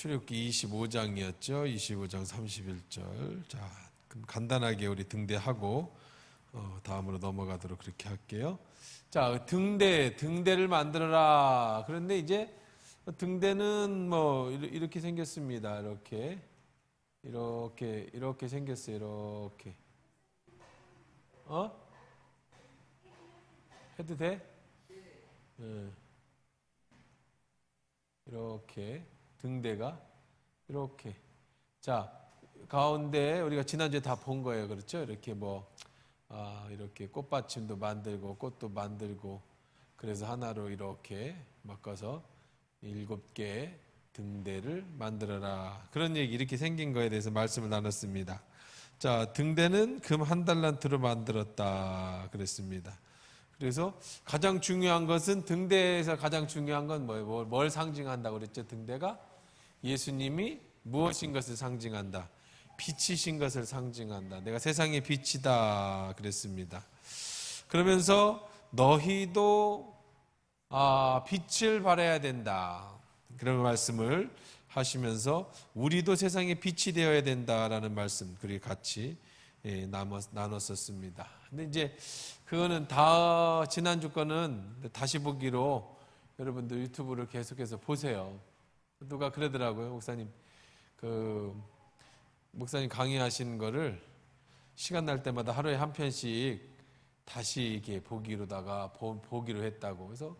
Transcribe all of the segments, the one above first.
출애굽기 25장이었죠. 25장 31절. 자, 그럼 간단하게 우리 등대하고 다음으로 넘어가도록 그렇게 할게요. 자, 등대를 만들어라. 그런데 이제 등대는 뭐 이렇게 생겼습니다. 이렇게 생겼어요. 이렇게. 해도 돼? 이렇게 등대가 이렇게. 자, 가운데 우리가 지난주에 다 본 거예요. 그렇죠? 이렇게 이렇게 꽃받침도 만들고 꽃도 만들고 그래서 하나로 이렇게 바꿔서 7개의 등대를 만들어라. 그런 얘기 이렇게 생긴 거에 대해서 말씀을 나눴습니다. 자, 등대는 금 1달란트로 만들었다 그랬습니다. 그래서 가장 중요한 것은 등대에서 가장 중요한 건 뭐예요? 뭘 상징한다고 그랬죠? 등대가 예수님이 무엇인 것을 상징한다? 빛이신 것을 상징한다. 내가 세상의 빛이다 그랬습니다. 그러면서 너희도 빛을 발해야 된다. 그런 말씀을 하시면서 우리도 세상의 빛이 되어야 된다라는 말씀 그리고 같이 나눴었습니다. 근데 이제 그거는 다 지난주 거는 다시 보기로 여러분들 유튜브를 계속해서 보세요. 누가 그러더라고요. 목사님 강의하시는 거를 시간 날 때마다 하루에 한 편씩 다시 이렇게 보기로 했다고. 그래서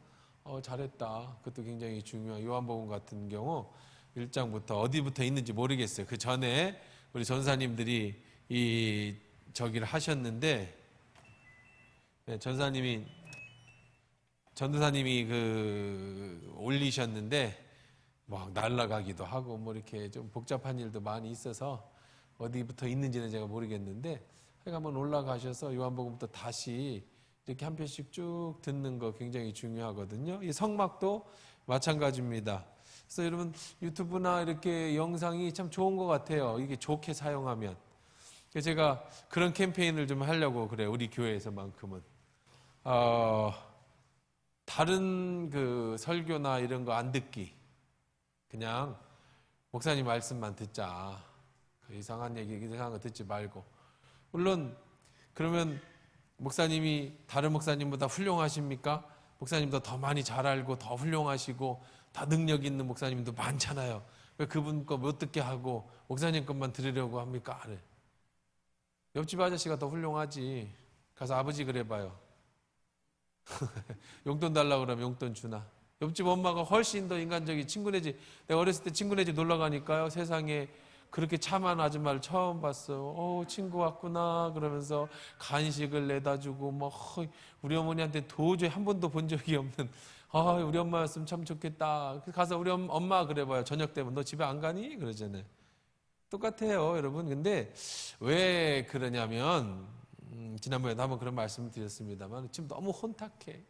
잘했다. 그것도 굉장히 중요한 요한복음 같은 경우 1장부터 어디부터 있는지 모르겠어요. 그 전에 우리 전사님들이 저기를 하셨는데 전도사님이 올리셨는데 막 날아가기도 하고 이렇게 좀 복잡한 일도 많이 있어서 어디부터 있는지는 제가 모르겠는데 한번 올라가셔서 요한복음부터 다시 이렇게 한 편씩 쭉 듣는 거 굉장히 중요하거든요. 이 성막도 마찬가지입니다. 그래서 여러분 유튜브나 이렇게 영상이 참 좋은 것 같아요. 이게 좋게 사용하면. 그래서 제가 그런 캠페인을 좀 하려고 그래요. 우리 교회에서만큼은. 다른 설교나 이런 거 안 듣기. 그냥 목사님 말씀만 듣자. 이상한 얘기, 이상한 거 듣지 말고. 물론 그러면 목사님이 다른 목사님보다 훌륭하십니까? 목사님도 더 많이 잘 알고 더 훌륭하시고 더 능력 있는 목사님도 많잖아요. 왜 그분 거 못 듣게 하고 목사님 것만 들으려고 합니까? 안 해. 옆집 아저씨가 더 훌륭하지. 가서 아버지 그래봐요. 용돈 달라고 그러면 용돈 주나? 옆집 엄마가 훨씬 더 인간적이 친구네 집. 내가 어렸을 때 친구네 집 놀러 가니까요. 세상에 그렇게 참한 아줌마를 처음 봤어요. 친구 왔구나 그러면서 간식을 내다 주고 우리 어머니한테 도저히 한 번도 본 적이 없는 우리 엄마였으면 참 좋겠다. 가서 우리 엄마 그래봐요. 저녁 되면 너 집에 안 가니? 그러잖아요. 똑같아요 여러분. 근데 왜 그러냐면 지난번에도 한번 그런 말씀을 드렸습니다만 지금 너무 혼탁해.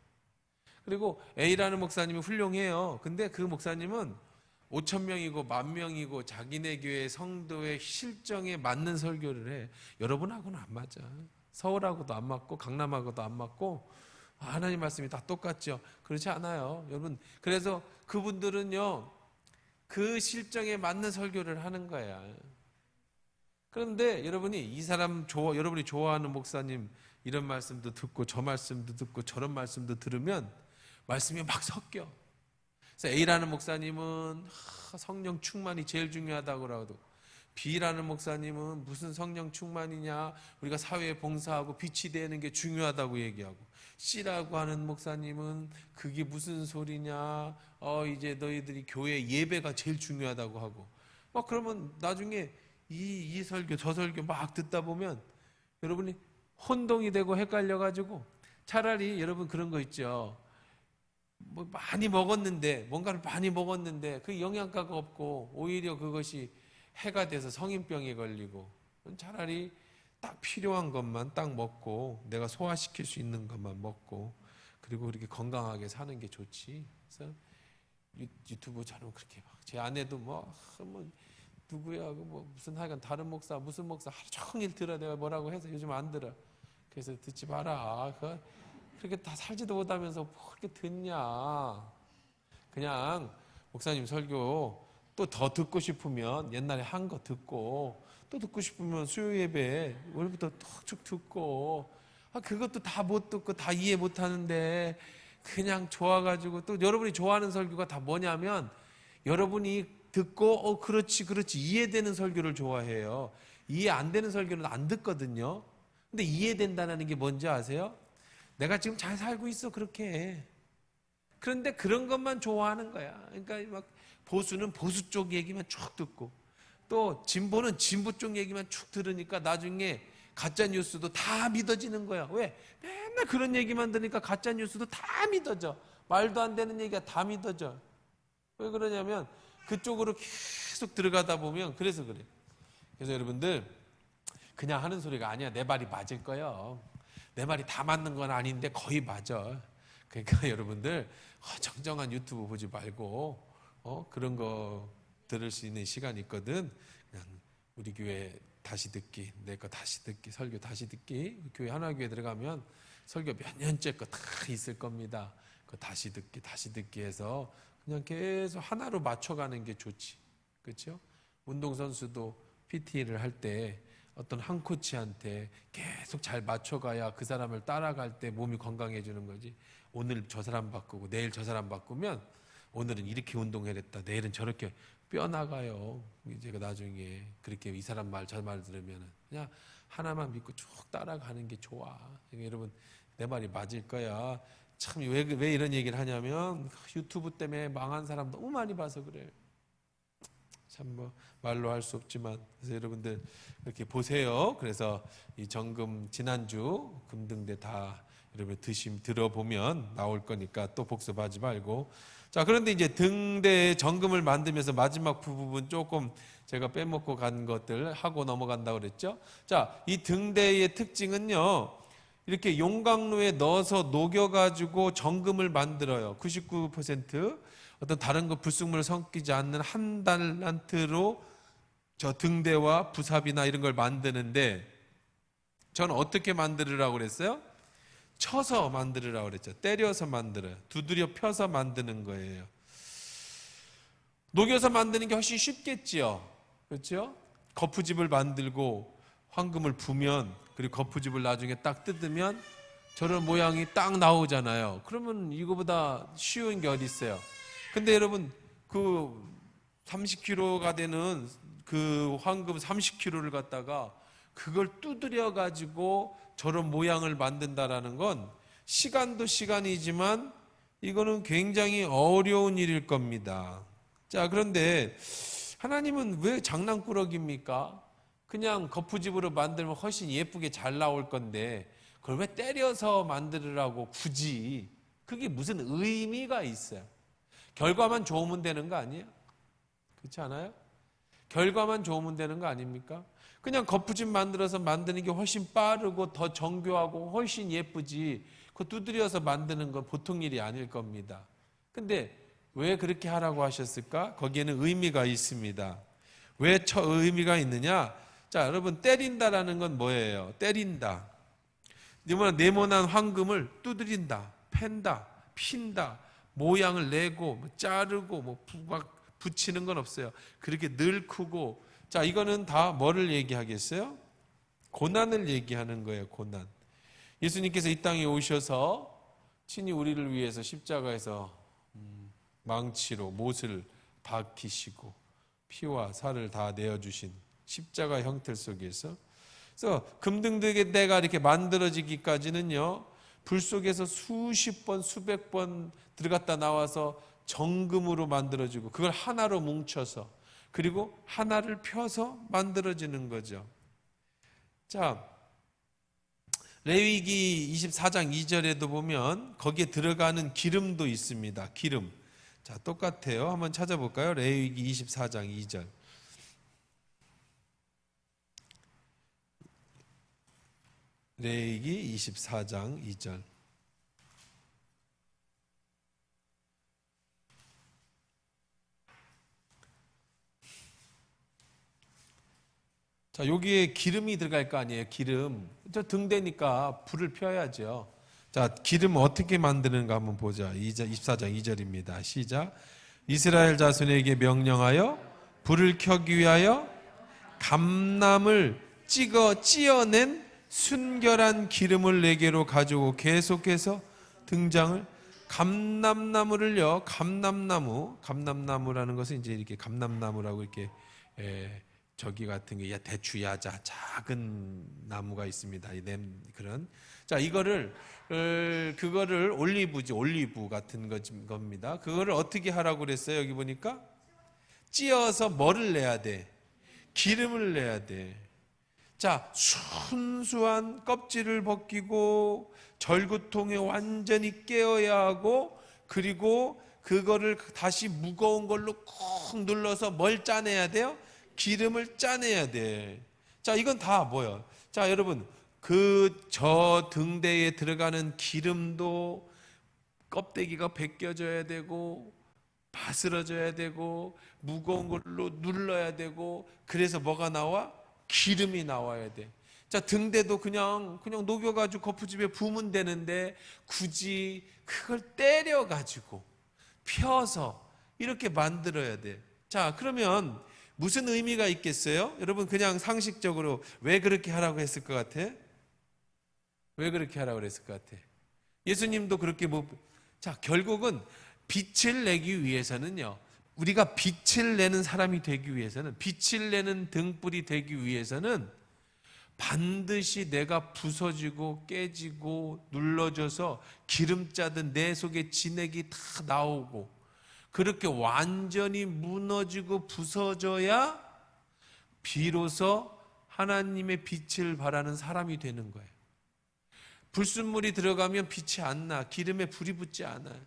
그리고 A라는 목사님이 훌륭해요. 근데 그 목사님은 5,000명이고 10,000명이고 자기네 교회 성도의 실정에 맞는 설교를 해. 여러분하고는 안 맞아. 서울하고도 안 맞고 강남하고도 안 맞고 하나님 말씀이 다 똑같죠. 그렇지 않아요 여러분. 그래서 그분들은요 그 실정에 맞는 설교를 하는 거야. 그런데 여러분이 여러분이 좋아하는 목사님 이런 말씀도 듣고 저 말씀도 듣고 저런 말씀도 들으면 말씀이 막 섞여. 그래서 A라는 목사님은 성령 충만이 제일 중요하다고 그러고 B라는 목사님은 무슨 성령 충만이냐 우리가 사회에 봉사하고 빛이 되는 게 중요하다고 얘기하고 C라고 하는 목사님은 그게 무슨 소리냐 이제 너희들이 교회 예배가 제일 중요하다고 하고 그러면 나중에 이 설교 저 설교 막 듣다 보면 여러분이 혼동이 되고 헷갈려가지고 차라리 여러분 그런 거 있죠. 뭔가를 많이 먹었는데 그 영양가가 없고 오히려 그것이 해가 돼서 성인병에 걸리고 차라리 딱 필요한 것만 딱 먹고 내가 소화시킬 수 있는 것만 먹고 그리고 그렇게 건강하게 사는 게 좋지. 그래서 유튜브처럼 그렇게 제 아내도 누구야 무슨 하여간 다른 목사 무슨 목사 하루 종일 들어. 내가 뭐라고 해서 요즘 안 들어. 그래서 듣지 마라. 그렇게 다 살지도 못하면서 뭐 그렇게 듣냐. 그냥 목사님 설교 또 더 듣고 싶으면 옛날에 한 거 듣고, 또 듣고 싶으면 수요 예배 오늘부터 쭉 듣고, 그것도 다 못 듣고 다 이해 못 하는데 그냥 좋아가지고, 또 여러분이 좋아하는 설교가 다 뭐냐면 여러분이 듣고 그렇지 이해되는 설교를 좋아해요. 이해 안 되는 설교는 안 듣거든요. 근데 이해된다는 게 뭔지 아세요? 내가 지금 잘 살고 있어 그렇게 해. 그런데 그런 것만 좋아하는 거야. 그러니까 막 보수는 보수 쪽 얘기만 쭉 듣고, 또 진보는 진보 쪽 얘기만 쭉 들으니까 나중에 가짜 뉴스도 다 믿어지는 거야. 왜? 맨날 그런 얘기만 들으니까 가짜 뉴스도 다 믿어져. 말도 안 되는 얘기가 다 믿어져. 왜 그러냐면 그쪽으로 계속 들어가다 보면 그래서 그래. 그래서 여러분들 그냥 하는 소리가 아니야. 내 말이 맞을 거예요. 내 말이 다 맞는 건 아닌데 거의 맞아. 그러니까 여러분들 정정한 유튜브 보지 말고 그런 거 들을 수 있는 시간이 있거든. 그냥 우리 교회 다시 듣기, 내 거 다시 듣기, 설교 다시 듣기. 교회 하나교회 들어가면 설교 몇 년째 거 다 있을 겁니다. 그거 다시 듣기 해서 그냥 계속 하나로 맞춰가는 게 좋지. 그렇죠? 운동선수도 PT를 할 때 어떤 한 코치한테 계속 잘 맞춰가야 그 사람을 따라갈 때 몸이 건강해지는 거지. 오늘 저 사람 바꾸고 내일 저 사람 바꾸면 오늘은 이렇게 운동해냈다, 내일은 저렇게 뼈나가요. 이제 나중에 그렇게 이 사람 말 저 말 들으면 그냥 하나만 믿고 쭉 따라가는 게 좋아. 그러니까 여러분 내 말이 맞을 거야. 참 왜 이런 얘기를 하냐면 유튜브 때문에 망한 사람 너무 많이 봐서 그래. 참 뭐 말로 할 수 없지만, 그래서 여러분들 이렇게 보세요. 그래서 이 정금 지난주 금등대 다 여러분 들어보면 나올 거니까 또 복습하지 말고. 자, 그런데 이제 등대 정금을 만들면서 마지막 부분 조금 제가 빼먹고 간 것들 하고 넘어간다고 그랬죠. 자, 이 등대의 특징은요, 이렇게 용광로에 넣어서 녹여가지고 정금을 만들어요. 99% 어떤 다른 거 불순물을 섞이지 않는 한 달란트로 저 등대와 부삽이나 이런 걸 만드는데, 저는 어떻게 만들으라고 그랬어요? 쳐서 만들으라고 그랬죠. 때려서 만들어요. 두드려 펴서 만드는 거예요. 녹여서 만드는 게 훨씬 쉽겠지요. 그렇죠? 거푸집을 만들고 황금을 부면, 그리고 거푸집을 나중에 딱 뜯으면 저런 모양이 딱 나오잖아요. 그러면 이거보다 쉬운 게 어디 있어요? 근데 여러분 그 30kg가 되는 그 황금 30kg를 갖다가 그걸 두드려 가지고 저런 모양을 만든다라는 건 시간도 시간이지만 이거는 굉장히 어려운 일일 겁니다. 자, 그런데 하나님은 왜 장난꾸러기입니까? 그냥 거푸집으로 만들면 훨씬 예쁘게 잘 나올 건데 그걸 왜 때려서 만들으라고 굳이? 그게 무슨 의미가 있어요? 결과만 좋으면 되는 거 아니에요? 그렇지 않아요? 결과만 좋으면 되는 거 아닙니까? 그냥 거푸집 만들어서 만드는 게 훨씬 빠르고 더 정교하고 훨씬 예쁘지, 그거 두드려서 만드는 건 보통 일이 아닐 겁니다. 근데 왜 그렇게 하라고 하셨을까? 거기에는 의미가 있습니다. 왜 의미가 있느냐? 자, 여러분, 때린다라는 건 뭐예요? 때린다. 네모난 황금을 두드린다, 팬다, 핀다, 모양을 내고 뭐 자르고 뭐 붙이는 건 없어요. 그렇게 늙고. 자, 이거는 다 뭐를 얘기하겠어요? 고난을 얘기하는 거예요. 고난. 예수님께서 이 땅에 오셔서 친히 우리를 위해서 십자가에서 망치로 못을 박히시고 피와 살을 다 내어주신 십자가 형태 속에서, 그래서 금등대가 이렇게 만들어지기까지는요, 불 속에서 수십 번 수백 번 들어갔다 나와서 정금으로 만들어지고 그걸 하나로 뭉쳐서 그리고 하나를 펴서 만들어지는 거죠. 자, 레위기 24장 2절에도 보면 거기에 들어가는 기름도 있습니다. 기름. 자, 똑같아요. 한번 찾아볼까요? 레위기 24장 2절. 레위기 24장 2절. 자, 여기에 기름이 들어갈 거 아니에요? 기름. 저 등대니까 불을 펴야죠. 자, 기름 어떻게 만드는가 한번 보자. 24장 2절입니다. 시작. 이스라엘 자손에게 명령하여 불을 켜기 위하여 감람을 찌어낸 순결한 기름을 내게로 가져오고, 계속해서 등장을, 감람나무를요, 감람나무라는 것은 이제 이렇게 감람나무라고 이렇게 저기 같은 게 대추 야자 작은 나무가 있습니다. 그런, 자, 그거를 올리브 같은 겁니다. 그거를 어떻게 하라고 그랬어요? 여기 보니까 찧어서 뭐를 내야 돼? 기름을 내야 돼. 자, 순수한 껍질을 벗기고 절구통에 완전히 깨어야 하고, 그리고 그거를 다시 무거운 걸로 꾹 눌러서 뭘 짜내야 돼요? 기름을 짜내야 돼. 자, 이건 다 뭐예요? 자, 여러분, 저 등대에 들어가는 기름도 껍데기가 벗겨져야 되고, 바스러져야 되고, 무거운 걸로 눌러야 되고, 그래서 뭐가 나와? 기름이 나와야 돼. 자, 등대도 그냥 녹여가지고 거푸집에 부으면 되는데, 굳이 그걸 때려가지고 펴서 이렇게 만들어야 돼. 자, 그러면 무슨 의미가 있겠어요? 여러분, 그냥 상식적으로 왜 그렇게 하라고 했을 것 같아? 왜 그렇게 하라고 그랬을 것 같아? 예수님도 그렇게 자, 결국은 빛을 내기 위해서는요, 우리가 빛을 내는 사람이 되기 위해서는, 빛을 내는 등불이 되기 위해서는 반드시 내가 부서지고 깨지고 눌러져서 기름 짜든 내 속에 진액이 다 나오고, 그렇게 완전히 무너지고 부서져야 비로소 하나님의 빛을 발하는 사람이 되는 거예요. 불순물이 들어가면 빛이 안 나. 기름에 불이 붙지 않아요.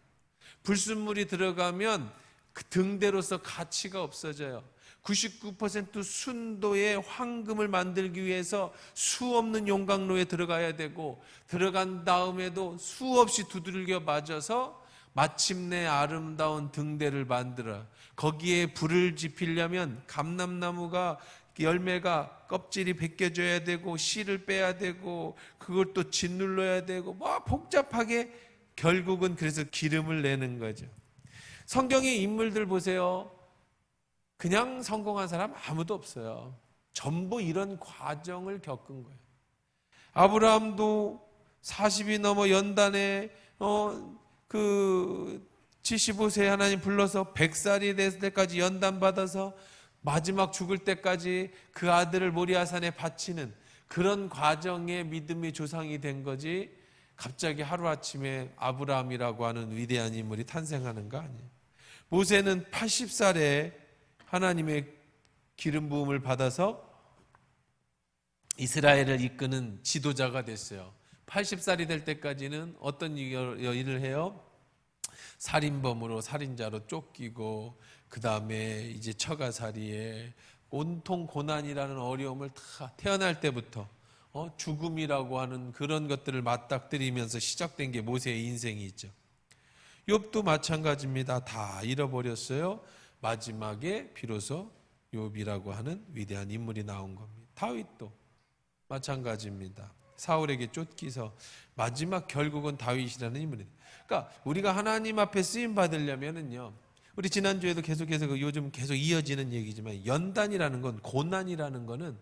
불순물이 들어가면 그 등대로서 가치가 없어져요. 99% 순도의 황금을 만들기 위해서 수 없는 용광로에 들어가야 되고, 들어간 다음에도 수없이 두들겨 맞아서 마침내 아름다운 등대를 만들어. 거기에 불을 지피려면 감람나무가, 열매가 껍질이 벗겨져야 되고, 씨를 빼야 되고, 그걸 또 짓눌러야 되고, 뭐 복잡하게, 결국은 그래서 기름을 내는 거죠. 성경의 인물들 보세요. 그냥 성공한 사람 아무도 없어요. 전부 이런 과정을 겪은 거예요. 아브라함도 40이 넘어 연단에 75세 하나님 불러서 100살이 됐을 때까지 연단 받아서 마지막 죽을 때까지 그 아들을 모리아산에 바치는 그런 과정의 믿음의 조상이 된 거지, 갑자기 하루아침에 아브라함이라고 하는 위대한 인물이 탄생하는 거 아니에요. 모세는 80살에 하나님의 기름 부음을 받아서 이스라엘을 이끄는 지도자가 됐어요. 80살이 될 때까지는 어떤 일을 해요? 살인범으로, 살인자로 쫓기고, 그 다음에 이제 처가살이에 온통 고난이라는 어려움을 다 태어날 때부터 죽음이라고 하는 그런 것들을 맞닥뜨리면서 시작된 게 모세의 인생이 있죠. 욥도 마찬가지입니다. 다 잃어버렸어요. 마지막에 비로소 욥이라고 하는 위대한 인물이 나온 겁니다. 다윗도 마찬가지입니다. 사울에게 쫓기서 마지막 결국은 다윗이라는 인물입니다. 그러니까 우리가 하나님 앞에 쓰임 받으려면은요, 우리 지난주에도 계속해서 요즘 계속 이어지는 얘기지만, 연단이라는 건, 고난이라는 거는,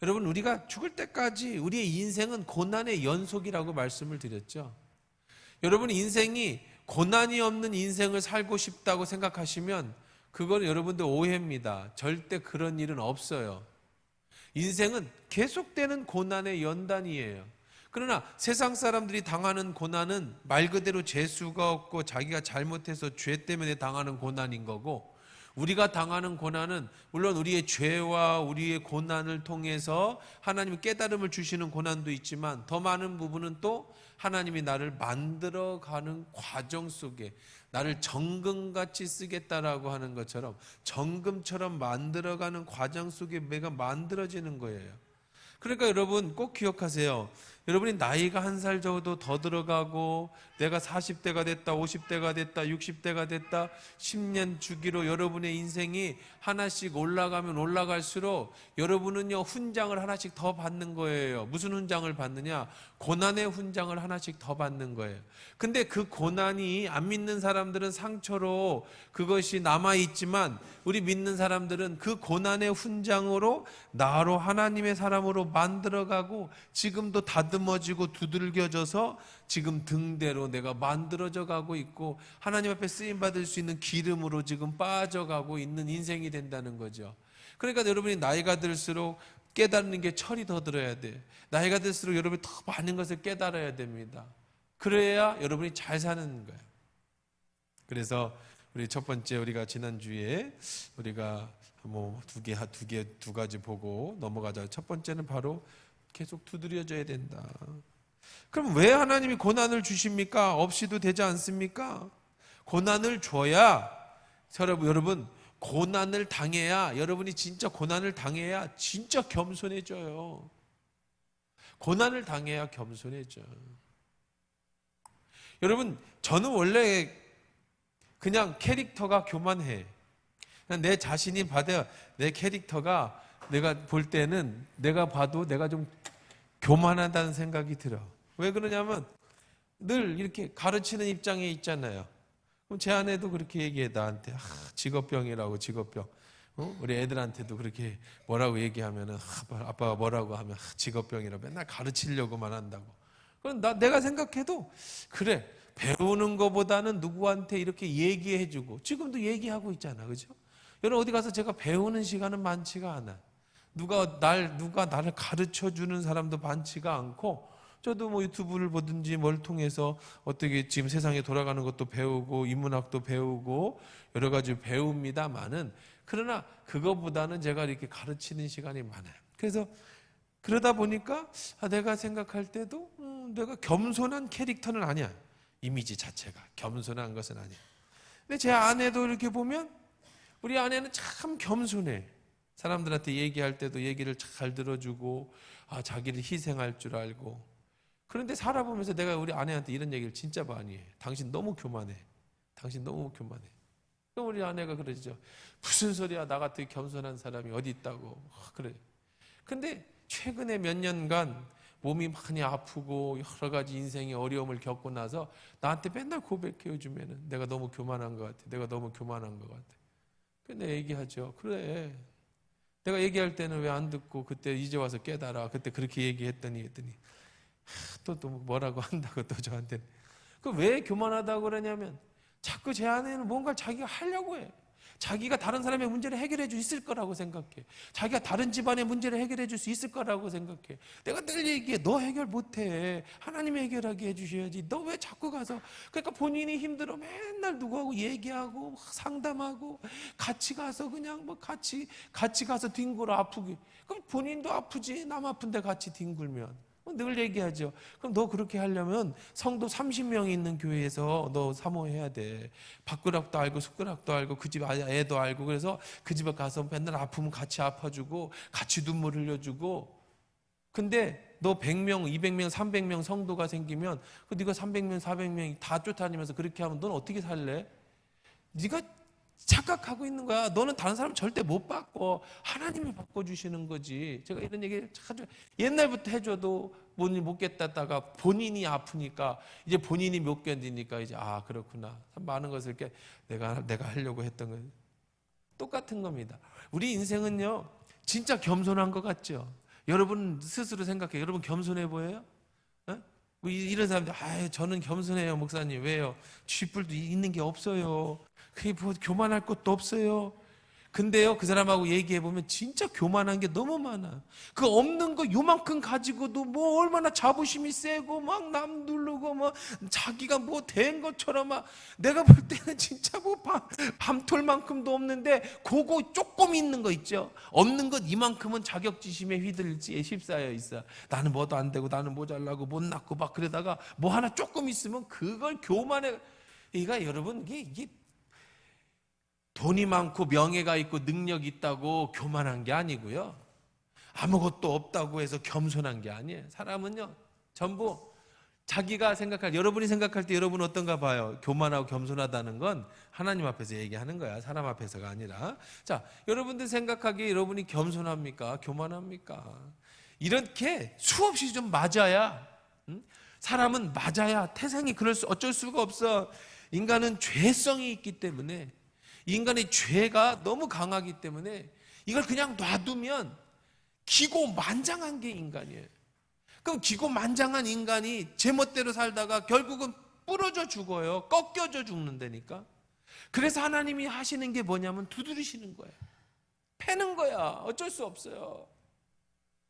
여러분, 우리가 죽을 때까지 우리의 인생은 고난의 연속이라고 말씀을 드렸죠. 여러분, 인생이 고난이 없는 인생을 살고 싶다고 생각하시면 그건 여러분들 오해입니다. 절대 그런 일은 없어요. 인생은 계속되는 고난의 연단이에요. 그러나 세상 사람들이 당하는 고난은 말 그대로 재수가 없고 자기가 잘못해서 죄 때문에 당하는 고난인 거고, 우리가 당하는 고난은 물론 우리의 죄와 우리의 고난을 통해서 하나님의 깨달음을 주시는 고난도 있지만, 더 많은 부분은 또 하나님이 나를 만들어가는 과정 속에, 나를 정금같이 쓰겠다라고 하는 것처럼 정금처럼 만들어가는 과정 속에 내가 만들어지는 거예요. 그러니까 여러분 꼭 기억하세요. 여러분이 나이가 한 살 정도 더 들어가고 내가 40대가 됐다, 50대가 됐다, 60대가 됐다, 10년 주기로 여러분의 인생이 하나씩 올라가면 올라갈수록 여러분은요 훈장을 하나씩 더 받는 거예요. 무슨 훈장을 받느냐? 고난의 훈장을 하나씩 더 받는 거예요. 근데 그 고난이 안 믿는 사람들은 상처로 그것이 남아있지만 우리 믿는 사람들은 그 고난의 훈장으로 나로 하나님의 사람으로 만들어가고 지금도 다듬어지고 두들겨져서 지금 등대로 내가 만들어져 가고 있고 하나님 앞에 쓰임받을 수 있는 기름으로 지금 빠져가고 있는 인생이 된다는 거죠. 그러니까 여러분이 나이가 들수록 깨닫는 게 철이 더 들어야 돼. 나이가 들수록 여러분이 더 많은 것을 깨달아야 됩니다. 그래야 여러분이 잘 사는 거예요. 그래서 우리 첫 번째 우리가 지난주에 우리가 뭐 두 가지 보고 넘어가자. 첫 번째는 바로 계속 두드려져야 된다. 그럼 왜 하나님이 고난을 주십니까? 없이도 되지 않습니까? 고난을 줘야 여러분 고난을 당해야 여러분이 진짜 고난을 당해야 진짜 겸손해져요. 고난을 당해야 겸손해져. 여러분 저는 원래 그냥 캐릭터가 교만해. 그냥 내 자신이 봐도 내 캐릭터가 내가 볼 때는 내가 봐도 내가 좀 교만하다는 생각이 들어. 왜 그러냐면 늘 이렇게 가르치는 입장에 있잖아요. 그럼 제 아내도 그렇게 얘기해 나한테 직업병이라고 직업병. 우리 애들한테도 그렇게 뭐라고 얘기하면은 아빠가 뭐라고 하면 직업병이라고 맨날 가르치려고만 한다고. 그럼 내가 생각해도 그래 배우는 것보다는 누구한테 이렇게 얘기해주고 지금도 얘기하고 있잖아, 그죠? 여러분 어디 가서 제가 배우는 시간은 많지가 않아. 누가 나를 가르쳐 주는 사람도 많지가 않고 저도 뭐 유튜브를 보든지 뭘 통해서 어떻게 지금 세상에 돌아가는 것도 배우고 인문학도 배우고 여러 가지 배웁니다만은 그러나 그거보다는 제가 이렇게 가르치는 시간이 많아요. 그래서 그러다 보니까 내가 생각할 때도 내가 겸손한 캐릭터는 아니야. 이미지 자체가 겸손한 것은 아니야. 근데 제 아내도 이렇게 보면 우리 아내는 참 겸손해. 사람들한테 얘기할 때도 얘기를 잘 들어주고 자기를 희생할 줄 알고. 그런데 살아보면서 내가 우리 아내한테 이런 얘기를 진짜 많이 해. 당신 너무 교만해. 당신 너무 교만해. 그럼 우리 아내가 그러죠. 무슨 소리야, 나 같은 겸손한 사람이 어디 있다고. 그래. 근데 최근에 몇 년간 몸이 많이 아프고 여러 가지 인생의 어려움을 겪고 나서 나한테 맨날 고백해 주면은 내가 너무 교만한 것 같아. 내가 너무 교만한 것 같아. 근데 얘기하죠. 그래. 내가 얘기할 때는 왜 안 듣고 그때 이제 와서 깨달아. 그때 그렇게 얘기했더니 또 뭐라고 한다고 또 저한테. 그 왜 교만하다고 그러냐면 자꾸 제 안에는 뭔가를 자기가 하려고 해. 자기가 다른 사람의 문제를 해결해 줄 수 있을 거라고 생각해. 자기가 다른 집안의 문제를 해결해 줄 수 있을 거라고 생각해. 내가 늘 얘기해. 너 해결 못해. 하나님이 해결하게 해주셔야지. 너 왜 자꾸 가서. 그러니까 본인이 힘들어. 맨날 누구하고 얘기하고 상담하고 같이 가서 그냥 뭐 같이 가서 뒹굴어 아프게. 그럼 본인도 아프지. 남 아픈데 같이 뒹굴면. 늘 얘기하죠. 그럼 너 그렇게 하려면 성도 30명이 있는 교회에서 너 사모해야 돼. 밥그락도 알고 숟가락도 알고 그 집 애도 알고 그래서 그 집에 가서 맨날 아프면 같이 아파주고 같이 눈물 흘려주고. 근데 너 100명, 200명, 300명 성도가 생기면 네가 300명, 400명이 다 쫓아다니면서 그렇게 하면 넌 어떻게 살래? 네가 착각하고 있는 거야. 너는 다른 사람 절대 못 바꿔. 하나님이 바꿔주시는 거지. 제가 이런 얘기를 자주 옛날부터 해줘도 못 깼다가 본인이 아프니까 이제 본인이 못 견디니까 이제 그렇구나. 많은 것을 내가 하려고 했던 건 똑같은 겁니다. 우리 인생은요 진짜 겸손한 것 같죠? 여러분 스스로 생각해요. 여러분 겸손해 보여요? 이런 사람들 저는 겸손해요 목사님. 왜요? 쥐뿔도 있는 게 없어요. 그게 뭐 교만할 것도 없어요. 근데요 그 사람하고 얘기해보면 진짜 교만한 게 너무 많아. 그 없는 거 요만큼 가지고도 뭐 얼마나 자부심이 세고 막 남 누르고 뭐 자기가 뭐 된 것처럼 막 내가 볼 때는 진짜 뭐 밤톨만큼도 없는데 그거 조금 있는 거 있죠. 없는 것 이만큼은 자격지심에 휘둘리지 휩싸여 있어. 나는 뭐도 안 되고 나는 모자라고 못났고 막 그러다가 뭐 하나 조금 있으면 그걸 교만해. 그러니까 여러분 이게 돈이 많고 명예가 있고 능력이 있다고 교만한 게 아니고요. 아무것도 없다고 해서 겸손한 게 아니에요. 사람은요 전부 자기가 생각할, 여러분이 생각할 때 여러분은 어떤가 봐요. 교만하고 겸손하다는 건 하나님 앞에서 얘기하는 거야. 사람 앞에서가 아니라. 자, 여러분들 생각하기에 여러분이 겸손합니까? 교만합니까? 이렇게 수없이 좀 맞아야, 사람은 맞아야 태생이 어쩔 수가 없어. 인간은 죄성이 있기 때문에, 인간의 죄가 너무 강하기 때문에 이걸 그냥 놔두면 기고만장한 게 인간이에요. 그럼 기고만장한 인간이 제멋대로 살다가 결국은 부러져 죽어요. 꺾여져 죽는다니까. 그래서 하나님이 하시는 게 뭐냐면 두드리시는 거예요. 패는 거야. 어쩔 수 없어요.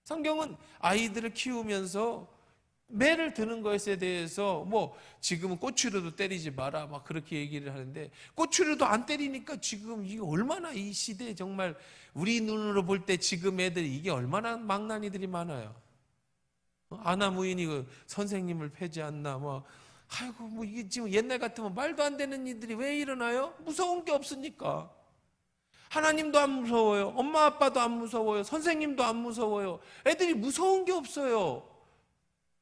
성경은 아이들을 키우면서 매를 드는 것에 대해서 뭐 지금은 꼬추로도 때리지 마라 막 그렇게 얘기를 하는데, 꼬추로도 안 때리니까 지금 이게 얼마나 이 시대에 정말 우리 눈으로 볼 때 지금 애들이 이게 얼마나 망나니들이 많아요. 아나무인이 그 선생님을 패지 않나 뭐, 아이고 뭐 이게 지금 옛날 같으면 말도 안 되는 일들이 왜 일어나요? 무서운 게 없으니까. 하나님도 안 무서워요. 엄마 아빠도 안 무서워요. 선생님도 안 무서워요. 애들이 무서운 게 없어요.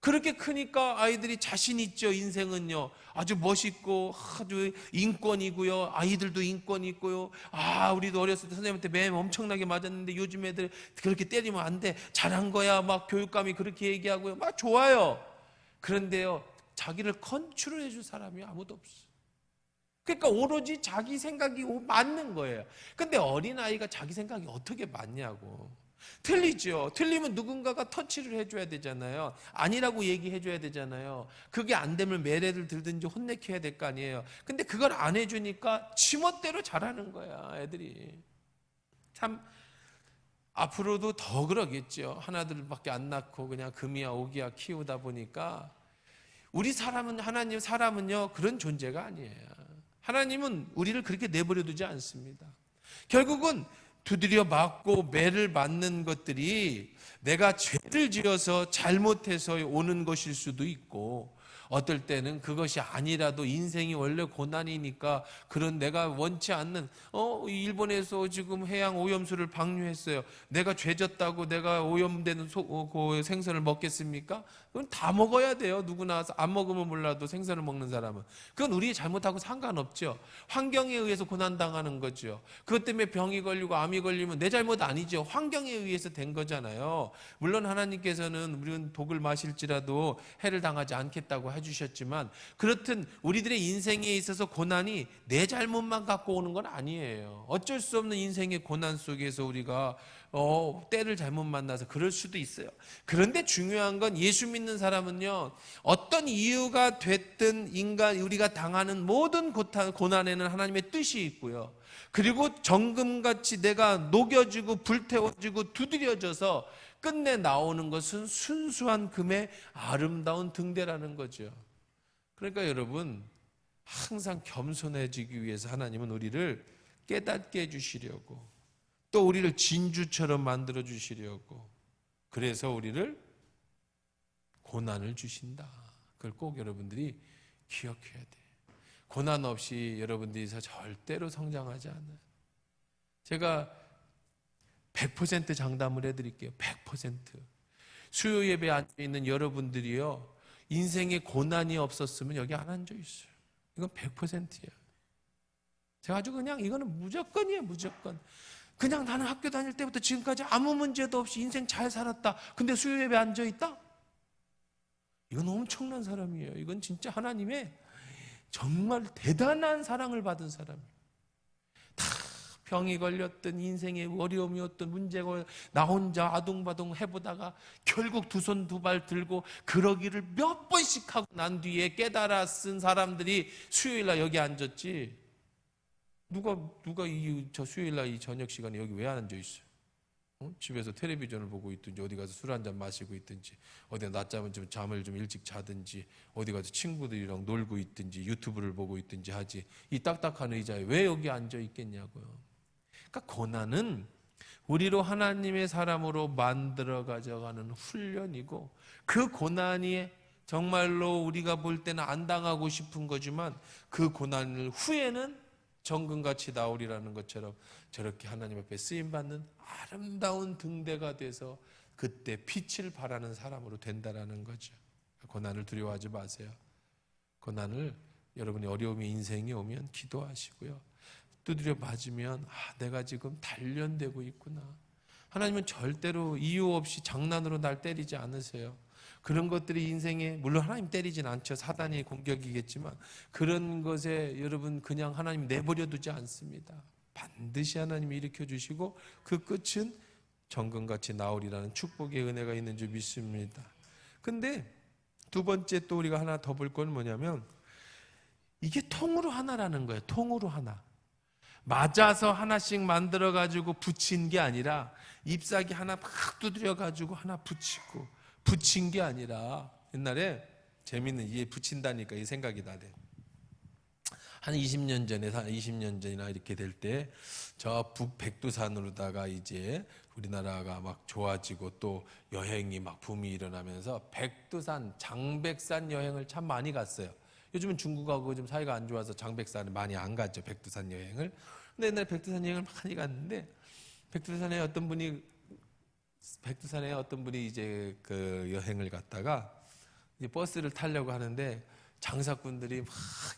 그렇게 크니까 아이들이 자신 있죠. 인생은요 아주 멋있고 아주 인권이고요. 아이들도 인권이 있고요. 아, 우리도 어렸을 때 선생님한테 매 엄청나게 맞았는데 요즘 애들 그렇게 때리면 안 돼, 잘한 거야, 막 교육감이 그렇게 얘기하고요. 막 좋아요. 그런데요, 자기를 컨트롤해 줄 사람이 아무도 없어요. 그러니까 오로지 자기 생각이 맞는 거예요. 근데 어린아이가 자기 생각이 어떻게 맞냐고. 틀리죠. 틀리면 누군가가 터치를 해줘야 되잖아요. 아니라고 얘기해줘야 되잖아요. 그게 안 되면 매래를 들든지 혼내켜야 될 거 아니에요. 근데 그걸 안 해주니까 지멋대로 잘하는 거야, 애들이. 참 앞으로도 더 그러겠죠. 하나들밖에 안 낳고 그냥 금이야 오기야 키우다 보니까 우리 사람은, 하나님 사람은요 그런 존재가 아니에요. 하나님은 우리를 그렇게 내버려 두지 않습니다. 결국은 두드려 맞고 매를 맞는 것들이 내가 죄를 지어서 잘못해서 오는 것일 수도 있고, 어떨 때는 그것이 아니라도 인생이 원래 고난이니까 그런 내가 원치 않는 일본에서 지금 해양 오염수를 방류했어요. 내가 죄졌다고 내가 오염되는 그 생선을 먹겠습니까? 그건 다 먹어야 돼요. 누구나. 안 먹으면 몰라도 생선을 먹는 사람은. 그건 우리 잘못하고 상관없죠. 환경에 의해서 고난당하는 거죠. 그것 때문에 병이 걸리고 암이 걸리면 내 잘못 아니죠. 환경에 의해서 된 거잖아요. 물론 하나님께서는 우리는 독을 마실지라도 해를 당하지 않겠다고 해주셨지만, 그렇든 우리들의 인생에 있어서 고난이 내 잘못만 갖고 오는 건 아니에요. 어쩔 수 없는 인생의 고난 속에서 우리가 때를 잘못 만나서 그럴 수도 있어요. 그런데 중요한 건 예수 믿는 사람은요, 어떤 이유가 됐든 우리가 당하는 모든 고난에는 하나님의 뜻이 있고요. 그리고 정금같이 내가 녹여지고 불태워지고 두드려져서 끝내 나오는 것은 순수한 금의 아름다운 등대라는 거죠. 그러니까 여러분, 항상 겸손해지기 위해서 하나님은 우리를 깨닫게 해주시려고, 또 우리를 진주처럼 만들어 주시려고, 그래서 우리를 고난을 주신다. 그걸 꼭 여러분들이 기억해야 돼요. 고난 없이 여러분들이 절대로 성장하지 않아요. 제가 100% 장담을 해드릴게요. 100%. 수요 예배에 앉아있는 여러분들이요, 인생에 고난이 없었으면 여기 안 앉아있어요. 이건 100%예요. 제가 아주 그냥 이거는 무조건이에요. 무조건. 그냥 나는 학교 다닐 때부터 지금까지 아무 문제도 없이 인생 잘 살았다. 근데 수요 예배에 앉아있다? 이건 엄청난 사람이에요. 이건 진짜 하나님의 정말 대단한 사랑을 받은 사람이에요. 다 병이 걸렸던, 인생의 어려움이었던, 문제가 나 혼자 아둥바둥 해보다가 결국 두 손 두 발 들고 그러기를 몇 번씩 하고 난 뒤에 깨달아 쓴 사람들이 수요일날 여기 앉았지. 누가 저 수요일날 이 저녁 시간에 여기 왜 앉아 있어요? 집에서 텔레비전을 보고 있든지, 어디 가서 술 한잔 마시고 있든지, 어디 낮잠은 좀 잠을 좀 일찍 자든지, 어디 가서 친구들이랑 놀고 있든지, 유튜브를 보고 있든지 하지, 이 딱딱한 의자에 왜 여기 앉아 있겠냐고요. 그러니까 고난은 우리로 하나님의 사람으로 만들어 가져가는 훈련이고, 그 고난이 정말로 우리가 볼 때는 안 당하고 싶은 거지만 그 고난을 후에는 정금같이 나오리라는 것처럼 저렇게 하나님 앞에 쓰임받는 아름다운 등대가 돼서 그때 빛을 발하는 사람으로 된다라는 거죠. 고난을 두려워하지 마세요. 고난을 여러분이 어려움이 인생이 오면 기도하시고요. 두드려 맞으면 내가 지금 단련되고 있구나. 하나님은 절대로 이유 없이 장난으로 날 때리지 않으세요. 그런 것들이 인생에, 물론 하나님 때리진 않죠. 사단의 공격이겠지만 그런 것에 여러분 그냥 하나님 내버려 두지 않습니다. 반드시 하나님이 일으켜 주시고 그 끝은 정금같이 나오리라는 축복의 은혜가 있는 줄 믿습니다. 근데 두 번째 또 우리가 하나 더 볼 건 뭐냐면 이게 통으로 하나라는 거예요. 통으로 하나. 맞아서 하나씩 만들어가지고 붙인 게 아니라 잎사귀 하나 막 두드려가지고 하나 붙이고 붙인 게 아니라 옛날에 재밌는 이게 붙인다니까 이 생각이 나네. 한 20년 전에 20년 전이나 이렇게 될 때 저 북백두산으로다가 이제 우리나라가 막 좋아지고 또 여행이 막 붐이 일어나면서 백두산, 장백산 여행을 참 많이 갔어요. 요즘은 중국하고 좀 사이가 안 좋아서 장백산을 많이 안 갔죠. 백두산 여행을. 근데 옛날에 백두산 여행을 많이 갔는데 백두산에 어떤 분이 이제 그 여행을 갔다가 이제 버스를 타려고 하는데 장사꾼들이 막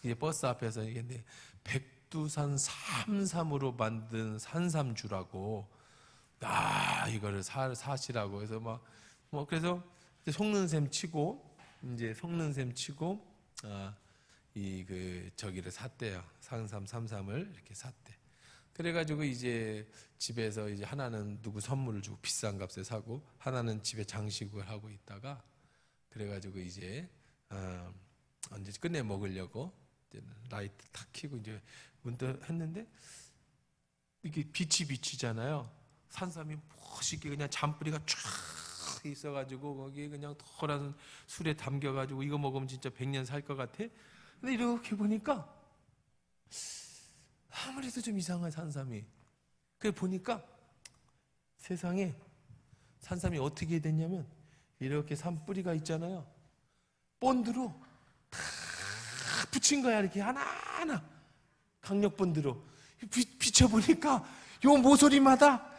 이제 버스 앞에서 얘기했는데 백두산 삼삼으로 만든 산삼주라고 이거를 사시라고 해서 그래서 속는 셈 치고 저기를 샀대요. 삼삼을 이렇게 샀대. 그래가지고 이제 집에서 이제 하나는 누구 선물을 주고 비싼 값에 사고 하나는 집에 장식을 하고 있다가 그래가지고 이제 언제 끝내 먹으려고 라이트 탁 켜고 이제 문득 했는데 이게 빛이 비치잖아요. 산삼이 멋있게 그냥 잔뿌리가 쫙 있어가지고 거기에 그냥 도란 술에 담겨가지고 이거 먹으면 진짜 100년 살 것 같아. 근데 이렇게 보니까 아무래도 좀 이상한 산삼이. 그래 보니까 세상에 산삼이 어떻게 됐냐면 이렇게 산뿌리가 있잖아요. 본드로 다 붙인 거야. 이렇게 하나하나 강력본드로 비춰보니까 요 모서리마다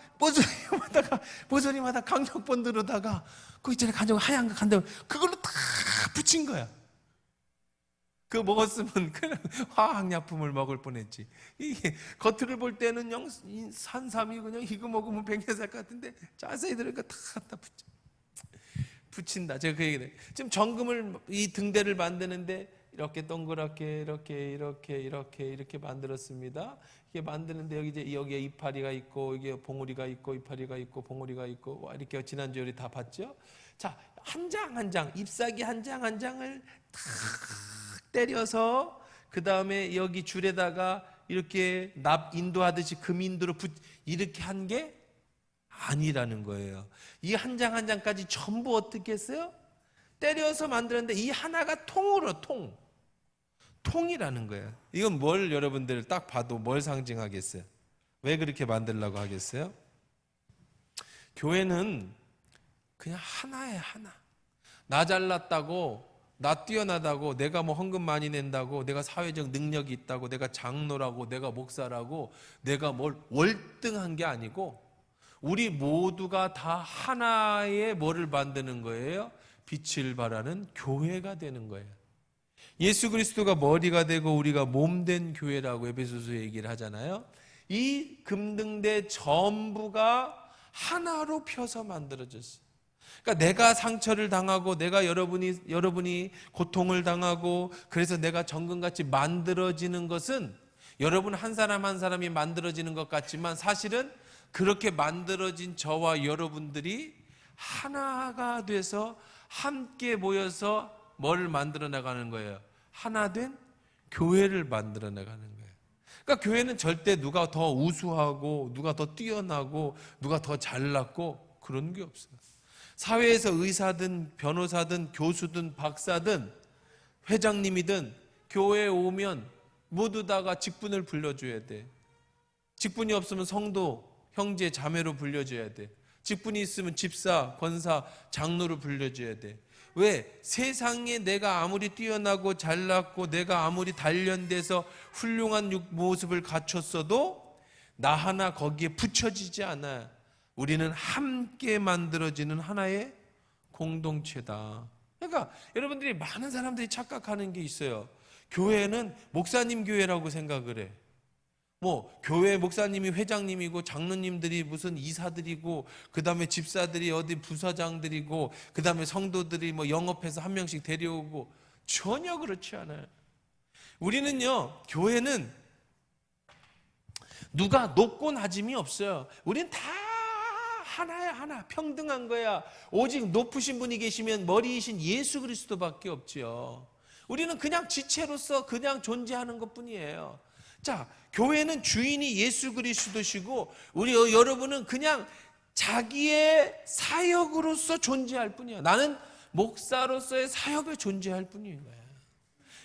강력본드로다가 그 있잖아요. 간장 하얀 거 간장 그걸로 다 붙인 거야. 그거 먹었으면 그냥 화학약품을 먹을 뻔했지. 이게 겉을 볼 때는 산삼이 그냥 이거 먹으면 100년 살 것 같은데 자세히 들으니까 다 갖다 붙인다. 제가 그 얘기를 지금 정금을 이 등대를 만드는데 이렇게 동그랗게 이렇게 만들었습니다. 이게 만드는데 여기에 이파리가 있고 이게 봉우리가 있고 이파리가 있고 봉우리가 있고 이렇게 지난주에 우리 다 봤죠. 자, 한 장 잎사귀 한 장을 탁 때려서 그 다음에 여기 줄에다가 이렇게 인도하듯이 금인도로 이렇게 한 게 아니라는 거예요. 이 한 장 한 장까지 전부 어떻게 했어요? 때려서 만들었는데 이 하나가 통이라는 거예요. 이건 뭘 여러분들 딱 봐도 뭘 상징하겠어요? 왜 그렇게 만들려고 하겠어요? 교회는 그냥 하나예요. 하나. 나 잘났다고, 나 뛰어나다고, 내가 뭐 헌금 많이 낸다고, 내가 사회적 능력이 있다고, 내가 장로라고, 내가 목사라고, 내가 뭘 월등한 게 아니고 우리 모두가 다 하나의 뭐를 만드는 거예요? 빛을 발하는 교회가 되는 거예요. 예수 그리스도가 머리가 되고 우리가 몸된 교회라고 에베소서 얘기를 하잖아요. 이 금등대 전부가 하나로 펴서 만들어졌어요. 그러니까 내가 상처를 당하고 내가 여러분이 고통을 당하고 그래서 내가 정금같이 만들어지는 것은 여러분 한 사람 한 사람이 만들어지는 것 같지만 사실은 그렇게 만들어진 저와 여러분들이 하나가 돼서 함께 모여서 뭐를 만들어 나가는 거예요? 하나 된 교회를 만들어 나가는 거예요. 그러니까 교회는 절대 누가 더 우수하고 누가 더 뛰어나고 누가 더 잘났고 그런 게 없어요. 사회에서 의사든 변호사든 교수든 박사든 회장님이든 교회에 오면 모두 다가 직분을 불러줘야 돼. 직분이 없으면 성도, 형제, 자매로 불려줘야 돼. 직분이 있으면 집사, 권사, 장로를 불려줘야 돼. 왜? 세상에 내가 아무리 뛰어나고 잘났고 내가 아무리 단련돼서 훌륭한 모습을 갖췄어도 나 하나 거기에 붙여지지 않아요. 우리는 함께 만들어지는 하나의 공동체다. 그러니까 여러분들이 많은 사람들이 착각하는 게 있어요. 교회는 목사님 교회라고 생각을 해. 뭐 교회 목사님이 회장님이고 장로님들이 무슨 이사들이고 그다음에 집사들이 어디 부사장들이고 그다음에 성도들이 뭐 영업해서 한 명씩 데려오고, 전혀 그렇지 않아요. 우리는요, 교회는 누가 높고 낮음이 없어요. 우린 다 하나야, 하나. 평등한 거야. 오직 높으신 분이 계시면 머리이신 예수 그리스도밖에 없지요. 우리는 그냥 지체로서 그냥 존재하는 것뿐이에요. 자, 교회는 주인이 예수 그리스도시고 우리 여러분은 그냥 자기의 사역으로서 존재할 뿐이야. 나는 목사로서의 사역을 존재할 뿐인 거야.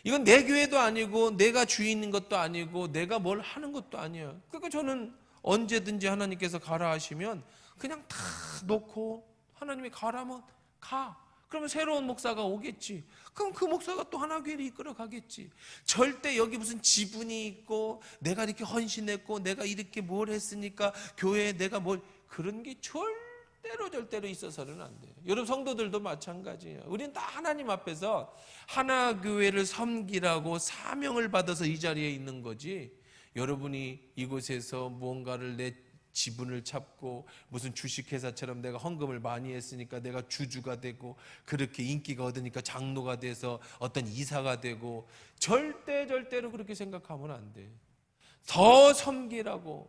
이건 내 교회도 아니고 내가 주인인 것도 아니고 내가 뭘 하는 것도 아니에요. 그러니까 저는 언제든지 하나님께서 가라 하시면 그냥 다 놓고, 하나님이 가라면 가. 그러면 새로운 목사가 오겠지. 그럼 그 목사가 또 하나교회를 이끌어 가겠지. 절대 여기 무슨 지분이 있고 내가 이렇게 헌신했고 내가 이렇게 뭘 했으니까 교회에 내가 뭘, 그런 게 절대로 있어서는 안 돼요. 여러분 성도들도 마찬가지예요. 우리는 다 하나님 앞에서 하나교회를 섬기라고 사명을 받아서 이 자리에 있는 거지, 여러분이 이곳에서 무언가를 내 지분을 찾고 무슨 주식회사처럼 내가 헌금을 많이 했으니까 내가 주주가 되고 그렇게 인기가 얻으니까 장로가 돼서 어떤 이사가 되고, 절대로 그렇게 생각하면 안 돼. 더 섬기라고,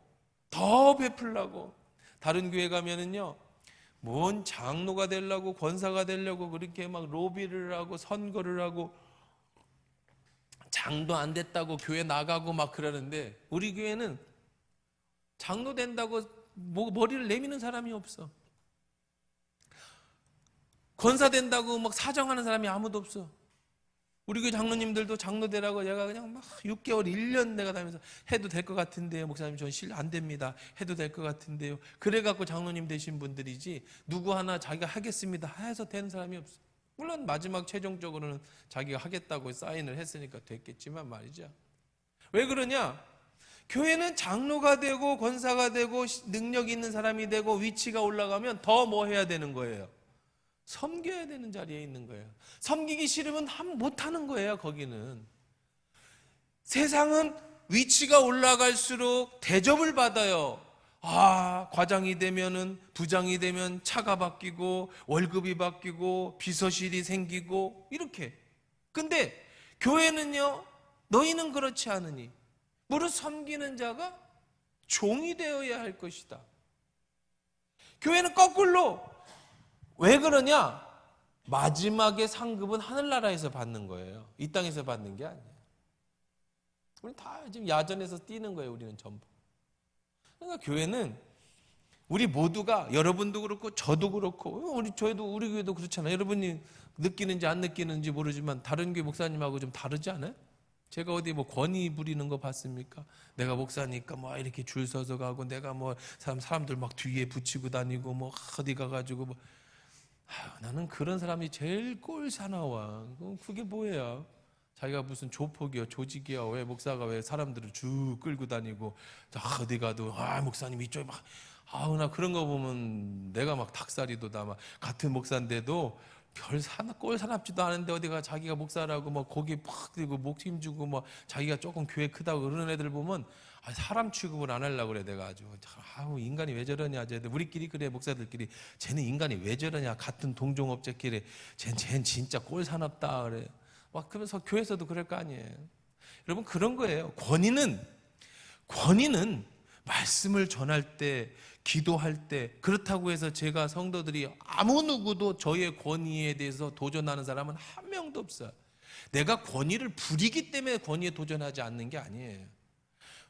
더 베풀라고. 다른 교회 가면은요, 뭔 장로가 되려고 권사가 되려고 그렇게 막 로비를 하고 선거를 하고 장도 안 됐다고 교회 나가고 막 그러는데, 우리 교회는 장로 된다고 머리를 내미는 사람이 없어. 권사 된다고 막 사정하는 사람이 아무도 없어. 우리 교회 장로님들도 장로 되라고 내가 그냥 막 6개월, 1년 내가 다니면서 해도 될 것 같은데요. 목사님 전 안 됩니다. 해도 될 것 같은데요. 그래갖고 장로님 되신 분들이지, 누구 하나 자기가 하겠습니다 해서 된 사람이 없어. 물론 마지막 최종적으로는 자기가 하겠다고 사인을 했으니까 됐겠지만 말이죠. 왜 그러냐? 교회는 장로가 되고 권사가 되고 능력 있는 사람이 되고 위치가 올라가면 더 뭐 해야 되는 거예요? 섬겨야 되는 자리에 있는 거예요. 섬기기 싫으면 못하는 거예요. 거기는 세상은 위치가 올라갈수록 대접을 받아요. 과장이 되면은, 부장이 되면 차가 바뀌고 월급이 바뀌고 비서실이 생기고 이렇게. 근데 교회는요, 너희는 그렇지 않으니 무릇 섬기는 자가 종이 되어야 할 것이다. 교회는 거꾸로. 왜 그러냐? 마지막에 상급은 하늘나라에서 받는 거예요. 이 땅에서 받는 게 아니에요. 우리 다 지금 야전에서 뛰는 거예요. 우리는 전부. 그러니까 교회는 우리 모두가, 여러분도 그렇고 저도 그렇고 저희도 우리 교회도 그렇잖아요. 여러분이 느끼는지 안 느끼는지 모르지만 다른 교회 목사님하고 좀 다르지 않아요? 제가 어디 뭐 권위 부리는 거 봤습니까? 내가 목사니까 뭐 이렇게 줄 서서 가고 내가 뭐 사람들 막 뒤에 붙이고 다니고 뭐 어디 가가지고 뭐. 나는 그런 사람이 제일 꼴 사나워. 그게 뭐예요? 자기가 무슨 조폭이야, 조직이야. 왜 목사가 왜 사람들을 쭉 끌고 다니고 어디 가도 목사님 이쪽에 막 나 그런 거 보면 내가 막 닭살이 돋아. 막 같은 목사인데도 꼴 사납지도 않은데 어디가 자기가 목사라고 뭐 고기 팍 들고 목 힘주고 뭐 자기가 조금 교회 크다고 그러는 애들 보면 사람 취급을 안 하려고 그래. 내가 아주 인간이 왜 저러냐. 쟤들 우리끼리 그래, 목사들끼리 쟤는 인간이 왜 저러냐. 같은 동종업체끼리 쟤는 진짜 꼴 사납다 그래. 막 그러면서 교회에서도 그럴 거 아니에요. 여러분 그런 거예요. 권위는 말씀을 전할 때, 기도할 때, 그렇다고 해서 제가 성도들이 아무 누구도 저의 권위에 대해서 도전하는 사람은 한 명도 없어요. 내가 권위를 부리기 때문에 권위에 도전하지 않는 게 아니에요.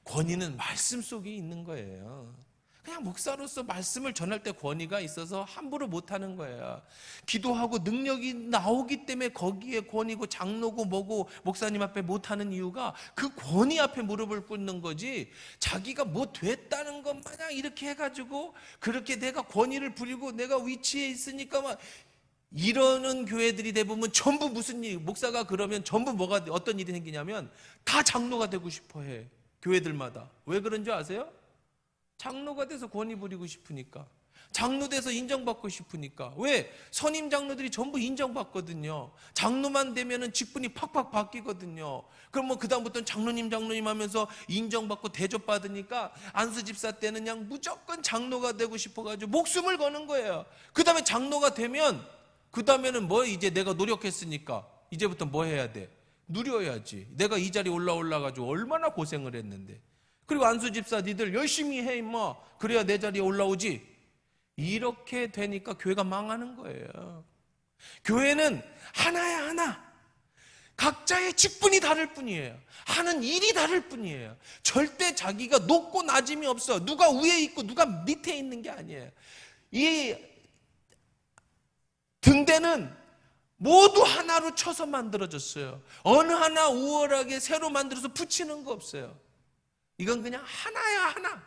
권위는 말씀 속에 있는 거예요. 그냥 목사로서 말씀을 전할 때 권위가 있어서 함부로 못하는 거예요. 기도하고 능력이 나오기 때문에 거기에 권위고 장로고 뭐고 목사님 앞에 못하는 이유가 그 권위 앞에 무릎을 꿇는 거지, 자기가 뭐 됐다는 것 마냥 이렇게 해가지고 그렇게 내가 권위를 부리고 내가 위치에 있으니까 막 이러는 교회들이 대부분 전부 무슨 일, 목사가 그러면 전부 어떤 일이 생기냐면 다 장로가 되고 싶어 해. 교회들마다. 왜 그런 줄 아세요? 장로가 돼서 권위 부리고 싶으니까. 장로돼서 인정받고 싶으니까. 왜? 선임 장로들이 전부 인정받거든요. 장로만 되면은 직분이 팍팍 바뀌거든요. 그럼 뭐 그다음부터는 장로님 하면서 인정받고 대접받으니까 안수 집사 때는 그냥 무조건 장로가 되고 싶어가지고 목숨을 거는 거예요. 그 다음에 장로가 되면 그 다음에는 뭐 이제 내가 노력했으니까 이제부터 뭐 해야 돼? 누려야지. 내가 이 자리에 올라가지고 얼마나 고생을 했는데. 그리고 안수 집사 니들 열심히 해 임마. 그래야 내 자리에 올라오지. 이렇게 되니까 교회가 망하는 거예요. 교회는 하나야 하나. 각자의 직분이 다를 뿐이에요. 하는 일이 다를 뿐이에요. 절대 자기가 높고 낮음이 없어. 누가 위에 있고 누가 밑에 있는 게 아니에요. 이 등대는 모두 하나로 쳐서 만들어졌어요. 어느 하나 우월하게 새로 만들어서 붙이는 거 없어요. 이건 그냥 하나야 하나.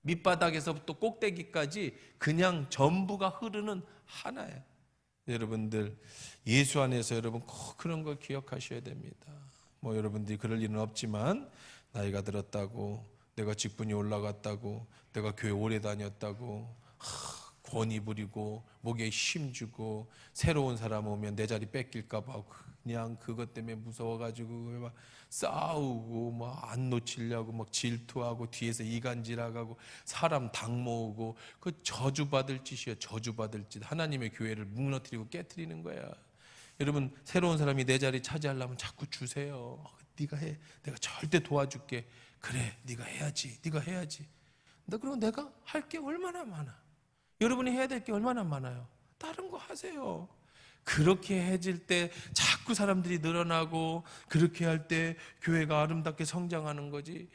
밑바닥에서부터 꼭대기까지 그냥 전부가 흐르는 하나예요. 여러분들 예수 안에서 여러분 꼭 그런 걸 기억하셔야 됩니다. 뭐 여러분들이 그럴 일은 없지만 나이가 들었다고, 내가 직분이 올라갔다고, 내가 교회 오래 다녔다고 권위 부리고 목에 힘주고 새로운 사람 오면 내 자리 뺏길까 봐 그냥 그것 때문에 무서워가지고 막 싸우고 막 안 놓치려고 막 질투하고 뒤에서 이간질하고 사람 당 모으고 그 저주받을 짓이에요. 저주받을 짓. 하나님의 교회를 무너뜨리고 깨뜨리는 거야. 여러분 새로운 사람이 내 자리 차지하려면 자꾸 주세요. 네가 해. 내가 절대 도와줄게. 그래 네가 해야지. 네가 해야지. 그리고 내가 할 게 얼마나 많아. 여러분이 해야 될 게 얼마나 많아요. 다른 거 하세요. 그렇게 해질 때 자꾸 사람들이 늘어나고 그렇게 할 때 교회가 아름답게 성장하는 거지.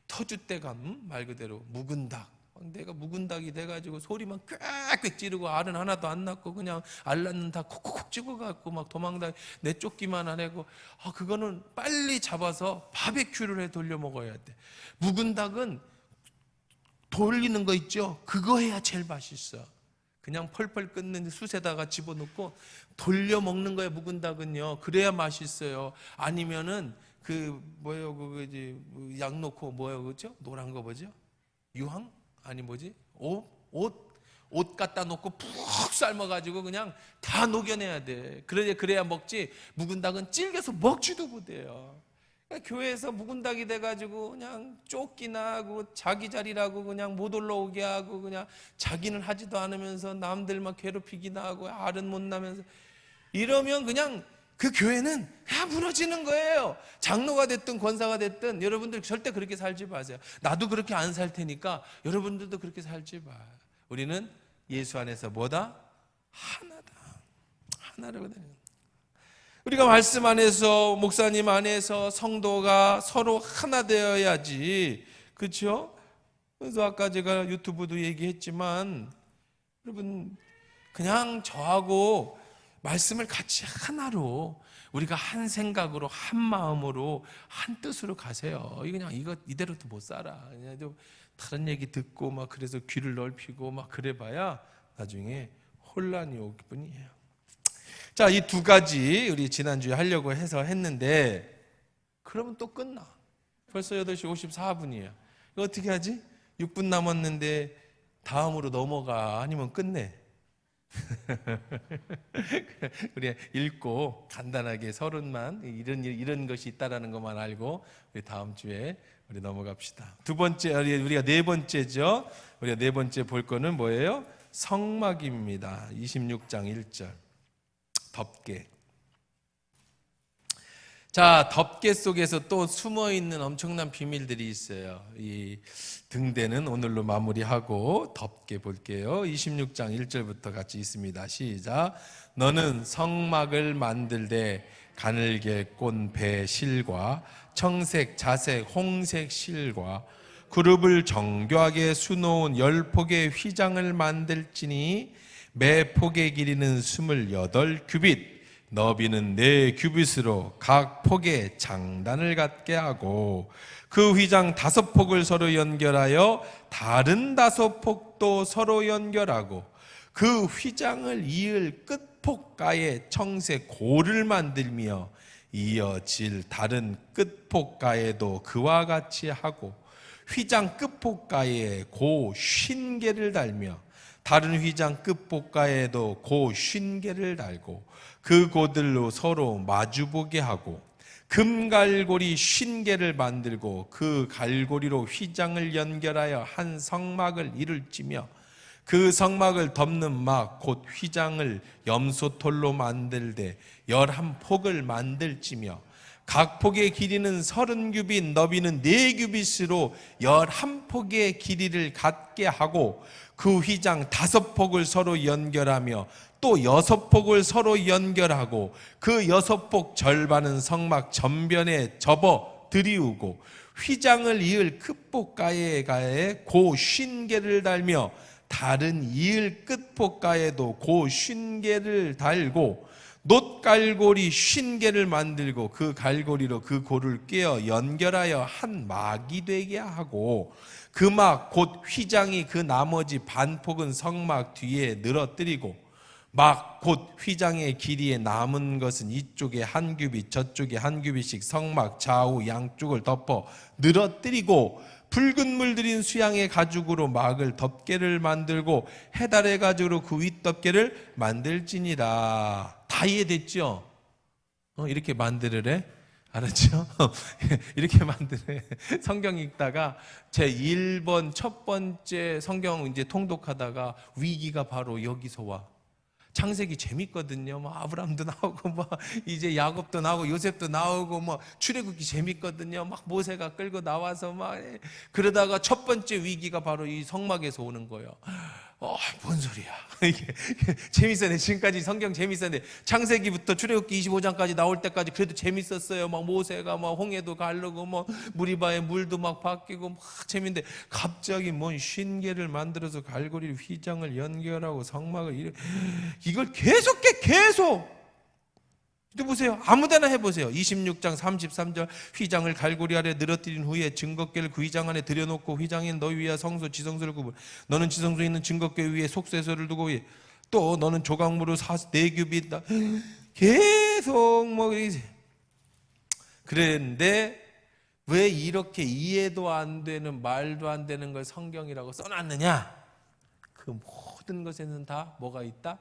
터줏대감 말 그대로 묵은 닭. 내가 묵은 닭이 돼가지고 소리만 꽥꽥 찌르고 알은 하나도 안 낳고 그냥 알 낳는 닭 콕콕콕 찍어갖고 막 도망다 내쫓기만 하고 그거는 빨리 잡아서 바베큐를 해 돌려 먹어야 돼. 묵은 닭은 돌리는 거 있죠? 그거 해야 제일 맛있어. 그냥 펄펄 끓는 숯에다가 집어넣고 돌려 먹는 거예요. 묵은 닭은요. 그래야 맛있어요. 아니면은 양 넣고 그죠? 노란 거 뭐죠? 유황? 아니 뭐지? 옷 갖다 놓고 푹 삶아가지고 그냥 다 녹여내야 돼. 그래야 먹지. 묵은 닭은 질겨서 먹지도 못해요. 그러니까 교회에서 묵은 닭이 돼가지고 그냥 쫓기나 하고 자기 자리라고 그냥 못 올라오게 하고 그냥 자기는 하지도 않으면서 남들만 괴롭히기나 하고 알은 못 나면서 이러면 그냥 그 교회는 그냥 무너지는 거예요. 장로가 됐든 권사가 됐든 여러분들 절대 그렇게 살지 마세요. 나도 그렇게 안 살 테니까 여러분들도 그렇게 살지 마. 우리는 예수 안에서 뭐다? 하나다. 하나라거든요. 우리가 말씀 안에서 목사님 안에서 성도가 서로 하나 되어야지. 그렇죠? 그래서 아까 제가 유튜브도 얘기했지만 여러분 그냥 저하고 말씀을 같이 하나로 우리가 한 생각으로 한 마음으로 한 뜻으로 가세요. 그냥 이대로도 못 살아. 그냥 좀 다른 얘기 듣고 막 그래서 귀를 넓히고 막 그래봐야 나중에 혼란이 오기 뿐이에요. 자, 이 두 가지 우리 지난주에 하려고 해서 했는데 그러면 또 끝나. 벌써 8시 54분이에요. 이거 어떻게 하지? 6분 남았는데 다음으로 넘어가 아니면 끝내. 우리 읽고 간단하게 서론만 이런 것이 있다라는 것만 알고 우리 다음 주에 우리 넘어갑시다. 두 번째 우리가 네 번째죠. 우리가 네 번째 볼 거는 뭐예요? 성막입니다. 26장 1절. 덮개. 자, 덮개 속에서 또 숨어있는 엄청난 비밀들이 있어요. 이 등대는 오늘로 마무리하고 덮개 볼게요. 26장 1절부터 같이 있습니다. 시작. 너는 성막을 만들되 가늘게 꼰 배 실과 청색, 자색, 홍색 실과 그룹을 정교하게 수놓은 10폭의 휘장을 만들지니 매 폭의 길이는 28규빗, 너비는 4규빗으로 각 폭에 장단을 갖게 하고 그 휘장 5폭을 서로 연결하여 다른 5폭도 서로 연결하고 그 휘장을 이을 끝폭가에 청색 고를 만들며 이어질 다른 끝폭가에도 그와 같이 하고 휘장 끝폭가에 고 50개를 달며 다른 휘장 끝복가에도 고 50개를 달고 그 고들로 서로 마주보게 하고 금갈고리 50개를 만들고 그 갈고리로 휘장을 연결하여 한 성막을 이룰지며 그 성막을 덮는 막 곧 휘장을 염소털로 만들되 11폭을 만들지며 각 폭의 길이는 30규빗 너비는 4규빗으로 11폭의 길이를 갖게 하고 그 휘장 5폭을 서로 연결하며 또 6폭을 서로 연결하고 그 6폭 절반은 성막 전변에 접어 들이우고 휘장을 이을 끝복가에 고 50개를 달며 다른 이을 끝복가에도 고 50개를 달고 놋갈고리 50개를 만들고 그 갈고리로 그 고를 꿰어 연결하여 한 막이 되게 하고 그 막 곧 휘장이 그 나머지 반폭은 성막 뒤에 늘어뜨리고 막 곧 휘장의 길이에 남은 것은 이쪽에 한 규빗 저쪽에 한 규빗씩 성막 좌우 양쪽을 덮어 늘어뜨리고 붉은 물 들인 수양의 가죽으로 막을 덮개를 만들고 해달의 가죽으로 그 윗덮개를 만들지니라. 다 이해됐죠? 이렇게 만들으래? 알았죠? 이렇게 만드네. 성경 읽다가 제 1번 첫 번째 성경 이제 통독하다가 위기가 바로 여기서 와. 창세기 재밌거든요. 뭐 아브라함도 나오고 뭐 이제 야곱도 나오고 요셉도 나오고 뭐 출애굽기 재밌거든요. 막 모세가 끌고 나와서 막 그러다가 첫 번째 위기가 바로 이 성막에서 오는 거예요. 뭔 소리야. 이게 재밌었네. 지금까지 성경 재밌었는데 창세기부터 출애굽기 25장까지 나올 때까지 그래도 재밌었어요. 막 모세가 막 홍해도 가르고 뭐 무리바에 물도 막 바뀌고 막 재밌는데 갑자기 뭔 50개를 만들어서 갈고리를 휘장을 연결하고 성막을 이걸 계속 또 보세요. 아무데나 해보세요. 26장 33절 휘장을 갈고리 아래 늘어뜨린 후에 증거궤를 그 휘장 안에 들여놓고 휘장인 너희 위와 성소 지성소를 구분 너는 지성소에 있는 증거궤 위에 속죄소를 두고 또 너는 조각무로 4규빗 계속 뭐 그랬는데 왜 이렇게 이해도 안 되는 말도 안 되는 걸 성경이라고 써놨느냐? 그 모든 것에는 다 뭐가 있다?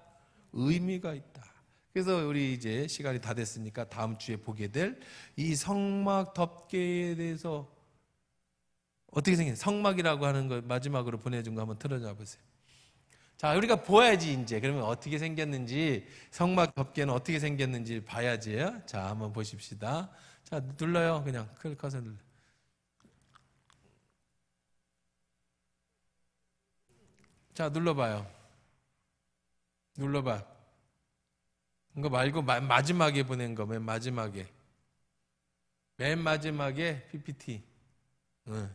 의미가 있다. 그래서 우리 이제 시간이 다 됐으니까 다음 주에 보게 될 이 성막 덮개에 대해서 어떻게 생겼어요? 성막이라고 하는 거 마지막으로 보내준 거 한번 틀어줘 보세요. 자, 우리가 보야지 이제. 그러면 어떻게 생겼는지 성막 덮개는 어떻게 생겼는지 봐야지. 자, 한번 보십시다. 자, 눌러요. 그냥 클릭해서 눌러. 자, 눌러봐요. 눌러봐. 이거 말고 마지막에 보낸 거, 맨 마지막에 PPT.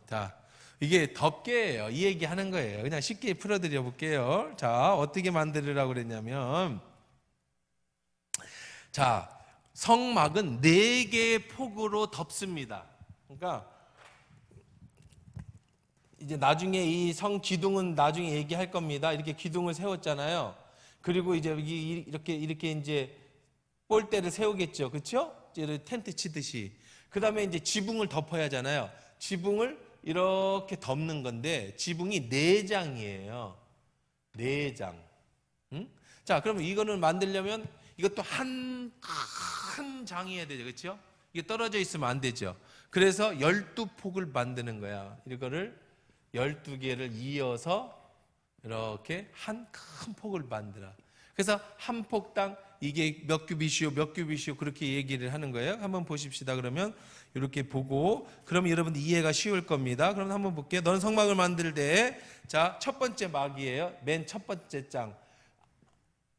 자, 이게 덮개예요. 이 얘기 하는 거예요. 그냥 쉽게 풀어드려 볼게요. 자, 어떻게 만들으라고 그랬냐면, 자, 성막은 4개의 폭으로 덮습니다. 그러니까 이제 나중에 이 성 기둥은 나중에 얘기할 겁니다. 이렇게 기둥을 세웠잖아요. 그리고 이제 여기 이렇게 이제 볼대를 세우겠죠. 그렇죠? 텐트 치듯이. 그다음에 이제 지붕을 덮어야 하잖아요. 지붕을 이렇게 덮는 건데 지붕이 4장이에요. 4장. 응? 자, 그러면 이거는 만들려면 이것도 한 장이어야 되죠. 그렇죠? 이게 떨어져 있으면 안 되죠. 그래서 12폭을 만드는 거야. 이거를 12개를 이어서 이렇게 한 큰 폭을 만들어. 그래서 한 폭당 이게 몇 규빗이요 그렇게 얘기를 하는 거예요. 한번 보십시다. 그러면 이렇게 보고 그러면 여러분 이해가 쉬울 겁니다. 그럼 한번 볼게요. 너는 성막을 만들 때 자, 첫 번째 막이에요. 맨 첫 번째 장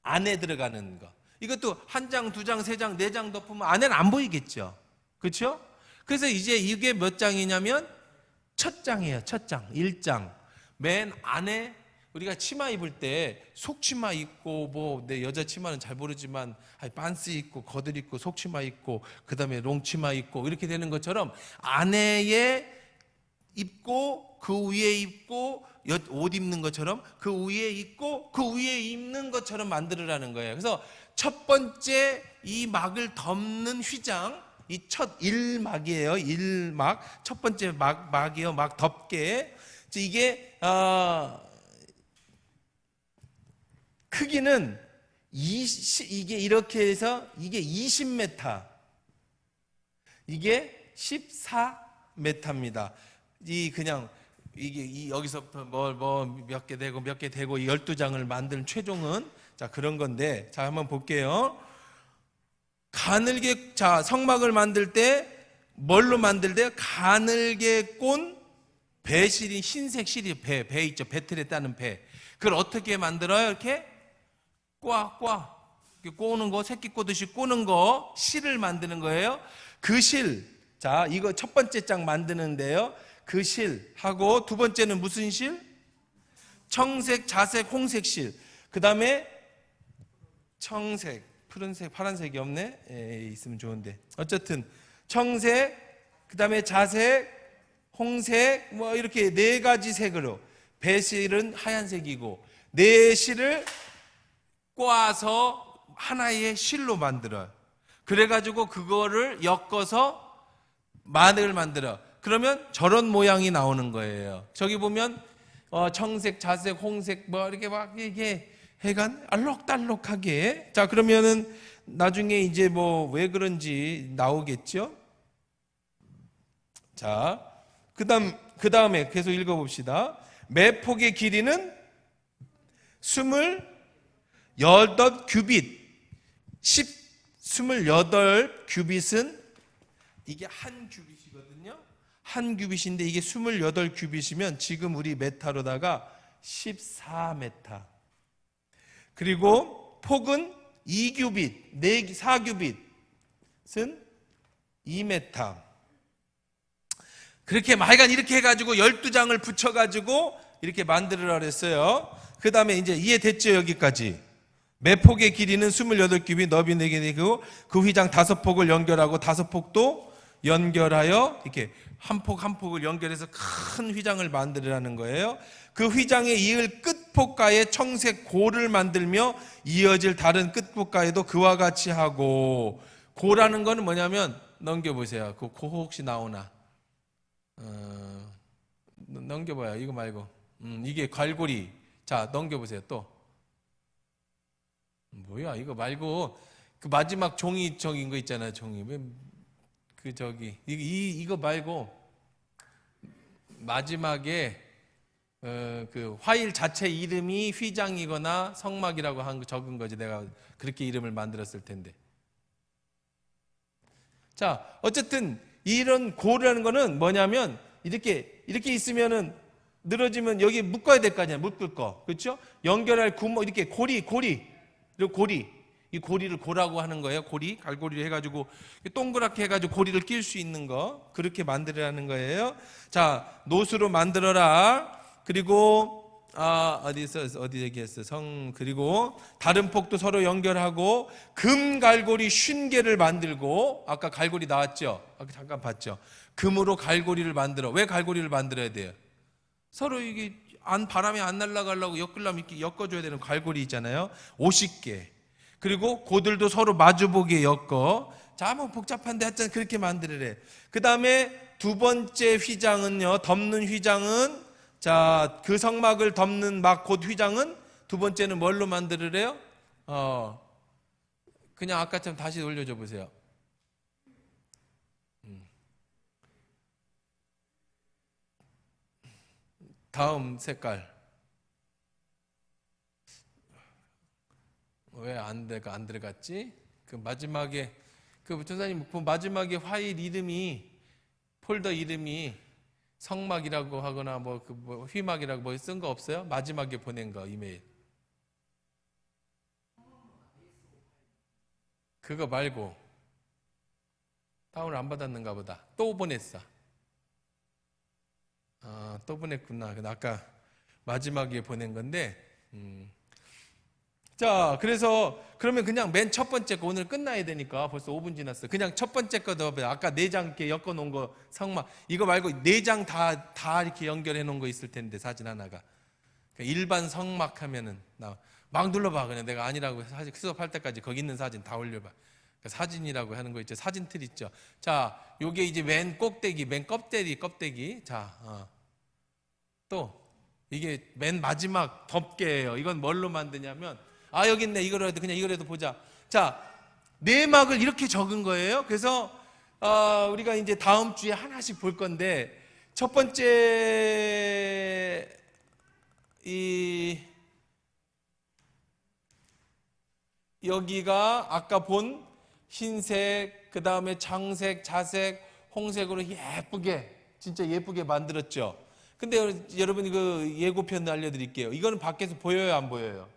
안에 들어가는 거. 이것도 한 장, 두 장, 세 장, 네 장 덮으면 안에는 안 보이겠죠. 그렇죠? 그래서 이제 이게 몇 장이냐면 첫 장이에요. 첫 장, 1장. 맨 안에 우리가 치마 입을 때 속치마 입고 뭐 내 여자 치마는 잘 모르지만 반스 입고 겉을 입고 속치마 입고 그다음에 롱치마 입고 이렇게 되는 것처럼 안에에 입고 그 위에 입고 옷 입는 것처럼 그 위에 입고 그 위에 입는 것처럼 만들으라는 거예요. 그래서 첫 번째 이 막을 덮는 휘장 이 첫 1막이에요. 1막 첫 번째 막이에요. 막 덮개. 이게 크기는 이게 이렇게 해서 이게 20m, 이게 14m입니다. 그냥 이게 여기서부터 몇 개 되고 몇 개 되고 12장을 만드는 최종은 자 그런 건데, 자 한번 볼게요. 가늘게, 자 성막을 만들 때 뭘로 만들 때 가늘게 꼰 배실이, 흰색 실이 배 있죠. 배틀에 따는 배. 그걸 어떻게 만들어요? 이렇게 이렇게 꼬는 거, 새끼 꼬듯이 꼬는 거, 실을 만드는 거예요. 그 실, 자 이거 첫 번째 장 만드는데요. 그 실하고 두 번째는 무슨 실? 청색, 자색, 홍색 실. 그 다음에 청색, 푸른색, 파란색이 없네. 있으면 좋은데. 어쨌든 청색, 그 다음에 자색, 홍색, 뭐 이렇게 네 가지 색으로. 배실은 하얀색이고 네 실을 꼬아서 하나의 실로 만들어요. 그래가지고 그거를 엮어서 마늘 만들어. 그러면 저런 모양이 나오는 거예요. 저기 보면 청색, 자색, 홍색 뭐 이렇게 막 이게 해간 알록달록하게. 자 그러면은 나중에 이제 뭐 왜 그런지 나오겠죠. 자 그 다음에 계속 읽어봅시다. 매폭의 길이는 28규빗. 28규빗은 이게 한 규빗이거든요. 한 규빗인데 이게 28규빗이면 지금 우리 메타로다가 14m. 그리고 폭은 2규빗, 4규빗은 2m. 그렇게 하여간 이렇게 해가지고 12장을 붙여가지고 이렇게 만들으라 그랬어요. 그 다음에 이제 이해됐죠? 여기까지. 매폭의 길이는 28규빗, 너비 4개 되고 그 휘장 5폭을 연결하고 5폭도 연결하여 이렇게 한 폭 한 폭을 연결해서 큰 휘장을 만들으라는 거예요. 그 휘장에 이을 끝폭가에 청색 고를 만들며 이어질 다른 끝폭가에도 그와 같이 하고. 고라는 거는 뭐냐면 넘겨보세요. 그 고 혹시 나오나? 넘겨봐요. 이거 말고. 이게 갈고리. 자 넘겨보세요. 또 뭐야 이거 말고 그 마지막 종이 저긴 거 있잖아요. 종이 그 저기 이거 말고 마지막에 그 화일 자체 이름이 휘장이거나 성막이라고 한 거 적은 거지. 내가 그렇게 이름을 만들었을 텐데. 자 어쨌든 이런 고라는 거는 뭐냐면 이렇게 있으면은 늘어지면 여기 묶어야 될 거 아니야. 묶을 거. 그렇죠? 연결할 구멍, 이렇게 고리. 이 고리를 고라고 하는 거예요. 고리, 갈고리를 해가지고 동그랗게 해가지고 고리를 낄 수 있는 거. 그렇게 만들으라는 거예요. 자, 노수로 만들어라. 그리고 어디 얘기했어? 그리고 다른 폭도 서로 연결하고 금 갈고리 50개를 만들고. 아까 갈고리 나왔죠? 아까 잠깐 봤죠? 금으로 갈고리를 만들어. 왜 갈고리를 만들어야 돼요? 서로 이게 바람이 안 날아가려고 엮으려면 이렇게 엮어줘야 되는 갈고리 있잖아요. 50개. 그리고 고들도 서로 마주보게 엮어. 자, 뭐 복잡한데 하여튼 그렇게 만들으래. 그 다음에 두 번째 휘장은요, 덮는 휘장은, 자, 그 성막을 덮는 막 곧 휘장은 두 번째는 뭘로 만들으래요? 그냥 아까처럼 다시 올려줘 보세요. 다음 색깔. 왜 안 들어갔지? 그 마지막에 그 전사님 그 마지막에 파일 이름이 폴더 이름이 성막이라고 하거나 뭐 휘막이라고 뭐 쓴 거 없어요? 마지막에 보낸 거 이메일. 그거 말고 다운을 안 받았는가 보다. 또 보냈어. 또 보냈구나. 아까 마지막에 보낸 건데. 자, 그래서 그러면 그냥 맨 첫 번째 거 오늘 끝나야 되니까 벌써 5분 지났어. 그냥 첫 번째 거 더 아까 4장 이렇게 엮어 놓은 거 성막 이거 말고 4장 다 이렇게 연결해 놓은 거 있을 텐데 사진 하나가. 그러니까 일반 성막 하면은 막 눌러봐. 그냥 내가 아니라고 사진 수업할 때까지 거기 있는 사진 다 올려봐. 그러니까 사진이라고 하는 거 있죠. 사진 틀 있죠. 자, 요게 이제 맨 꼭대기, 맨 껍데기. 자, 또 이게 맨 마지막 덮개예요. 이건 뭘로 만드냐면 아, 여기 있네. 이거라도 그냥 이거라도 보자. 자, 내막을 이렇게 적은 거예요. 그래서 우리가 이제 다음 주에 하나씩 볼 건데, 첫 번째 여기가 아까 본 흰색, 그 다음에 장색, 자색, 홍색으로 예쁘게, 진짜 예쁘게 만들었죠. 근데 여러분 그 예고편 알려드릴게요. 이거는 밖에서 보여요, 안 보여요?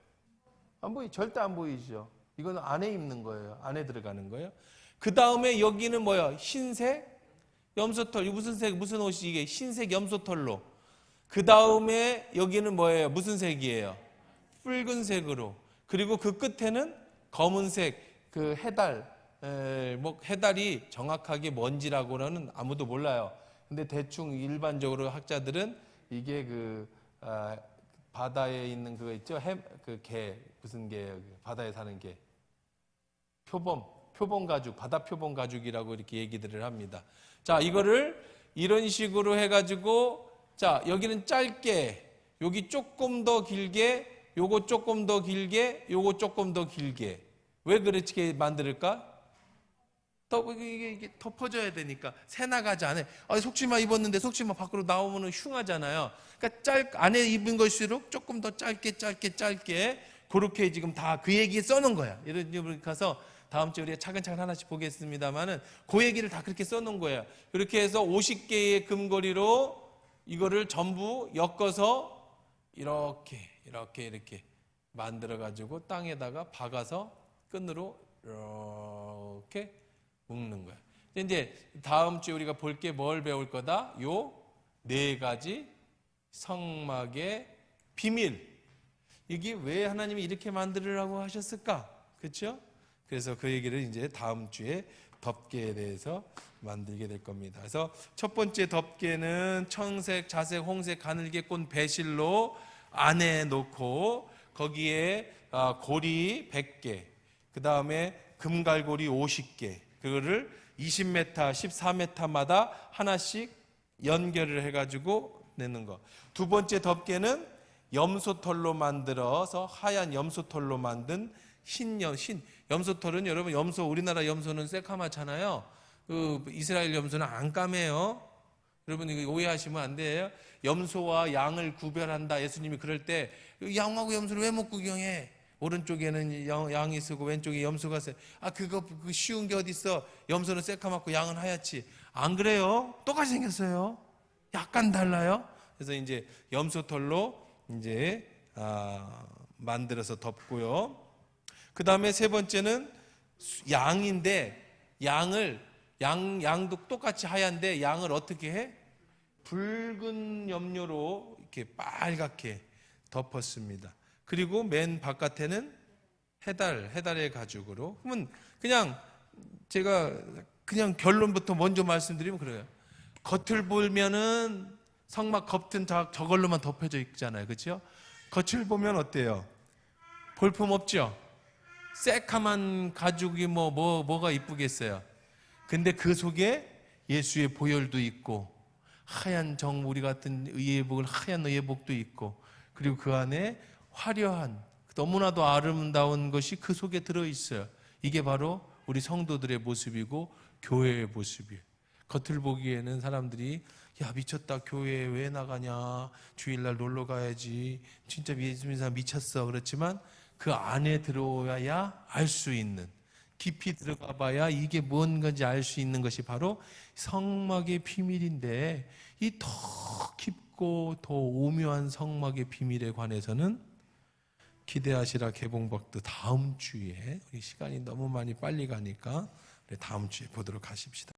안 보이, 절대 안 보이죠. 이거는 안에 입는 거예요. 안에 들어가는 거예요. 그 다음에 여기는 뭐야? 흰색 염소털. 이 무슨 색, 무슨 옷이 이게? 흰색 염소털로. 그 다음에 여기는 뭐예요? 무슨 색이에요? 붉은색으로. 그리고 그 끝에는 검은색 그 해달. 뭐 해달이 정확하게 뭔지라고는 아무도 몰라요. 근데 대충 일반적으로 학자들은 이게 바다에 있는 그거 있죠? 그 개, 무슨 개예요? 바다에 사는 개. 표범 가죽, 바다 표범 가죽이라고 이렇게 얘기들을 합니다. 자, 이거를 이런 식으로 해가지고, 자, 여기는 짧게, 여기 조금 더 길게, 요거 조금 더 길게, 요거 조금 더 길게. 왜 그렇게 만들까? 이게 덮어져야 되니까 새 나가지 않아요. 속치마 입었는데 속치마 밖으로 나오면 흉하잖아요. 그러니까 안에 입은 것일수록 조금 더 짧게 그렇게 지금 다 그 얘기 써놓은 거야. 이렇게 가서 다음 주에 우리가 차근차근 하나씩 보겠습니다만은 그 얘기를 다 그렇게 써놓은 거예요. 그렇게 해서 50개의 금고리로 이거를 전부 엮어서 이렇게 만들어 가지고 땅에다가 박아서 끈으로 이렇게 묶는 거야. 이제 다음 주에 우리가 볼 게 뭘 배울 거다? 요 4가지 성막의 비밀. 이게 왜 하나님이 이렇게 만들으라고 하셨을까? 그렇죠? 그래서 그 얘기를 이제 다음 주에 덮개에 대해서 만들게 될 겁니다. 그래서 첫 번째 덮개는 청색, 자색, 홍색, 가늘게 꼰 배실로 안에 놓고 거기에 고리 100개, 그 다음에 금갈고리 50개, 그거를 20m, 14m마다 하나씩 연결을 해가지고 내는 거. 두 번째 덮개는 염소털로 만들어서 하얀 염소털로 만든 흰 염소털은 여러분 우리나라 염소는 새카맣잖아요. 이스라엘 염소는 안 까매요. 여러분 이거 오해하시면 안 돼요. 염소와 양을 구별한다. 예수님이 그럴 때 양하고 염소를 왜 못 구경해? 오른쪽에는 양이 쓰고 왼쪽에 염소가 써. 그거 쉬운 게 어디 있어? 염소는 새카맣고 양은 하얗지. 안 그래요? 똑같이 생겼어요. 약간 달라요. 그래서 이제 염소털로 이제 만들어서 덮고요. 그 다음에 세 번째는 양인데 양도 똑같이 하얀데 양을 어떻게 해? 붉은 염료로 이렇게 빨갛게 덮었습니다. 그리고 맨 바깥에는 해달의 가죽으로. 그러면 제가 결론부터 먼저 말씀드리면 그래요. 겉을 보면은 성막 겉은 저걸로만 덮여져 있잖아요. 그렇죠? 겉을 보면 어때요? 볼품 없죠? 새카만 가죽이 뭐가 이쁘겠어요. 근데 그 속에 예수의 보혈도 있고 하얀 우리 같은 하얀 의회복도 있고, 그리고 그 안에 화려한 너무나도 아름다운 것이 그 속에 들어있어요. 이게 바로 우리 성도들의 모습이고 교회의 모습이에요. 겉을 보기에는 사람들이 야 미쳤다, 교회에 왜 나가냐, 주일날 놀러 가야지, 진짜 예수 믿는 사람 미쳤어. 그렇지만 그 안에 들어와야 알 수 있는, 깊이 들어가 봐야 이게 뭔 건지 알 수 있는 것이 바로 성막의 비밀인데, 이 더 깊고 더 오묘한 성막의 비밀에 관해서는 기대하시라 개봉박도 다음 주에, 우리 시간이 너무 많이 빨리 가니까 다음 주에 보도록 하십시다.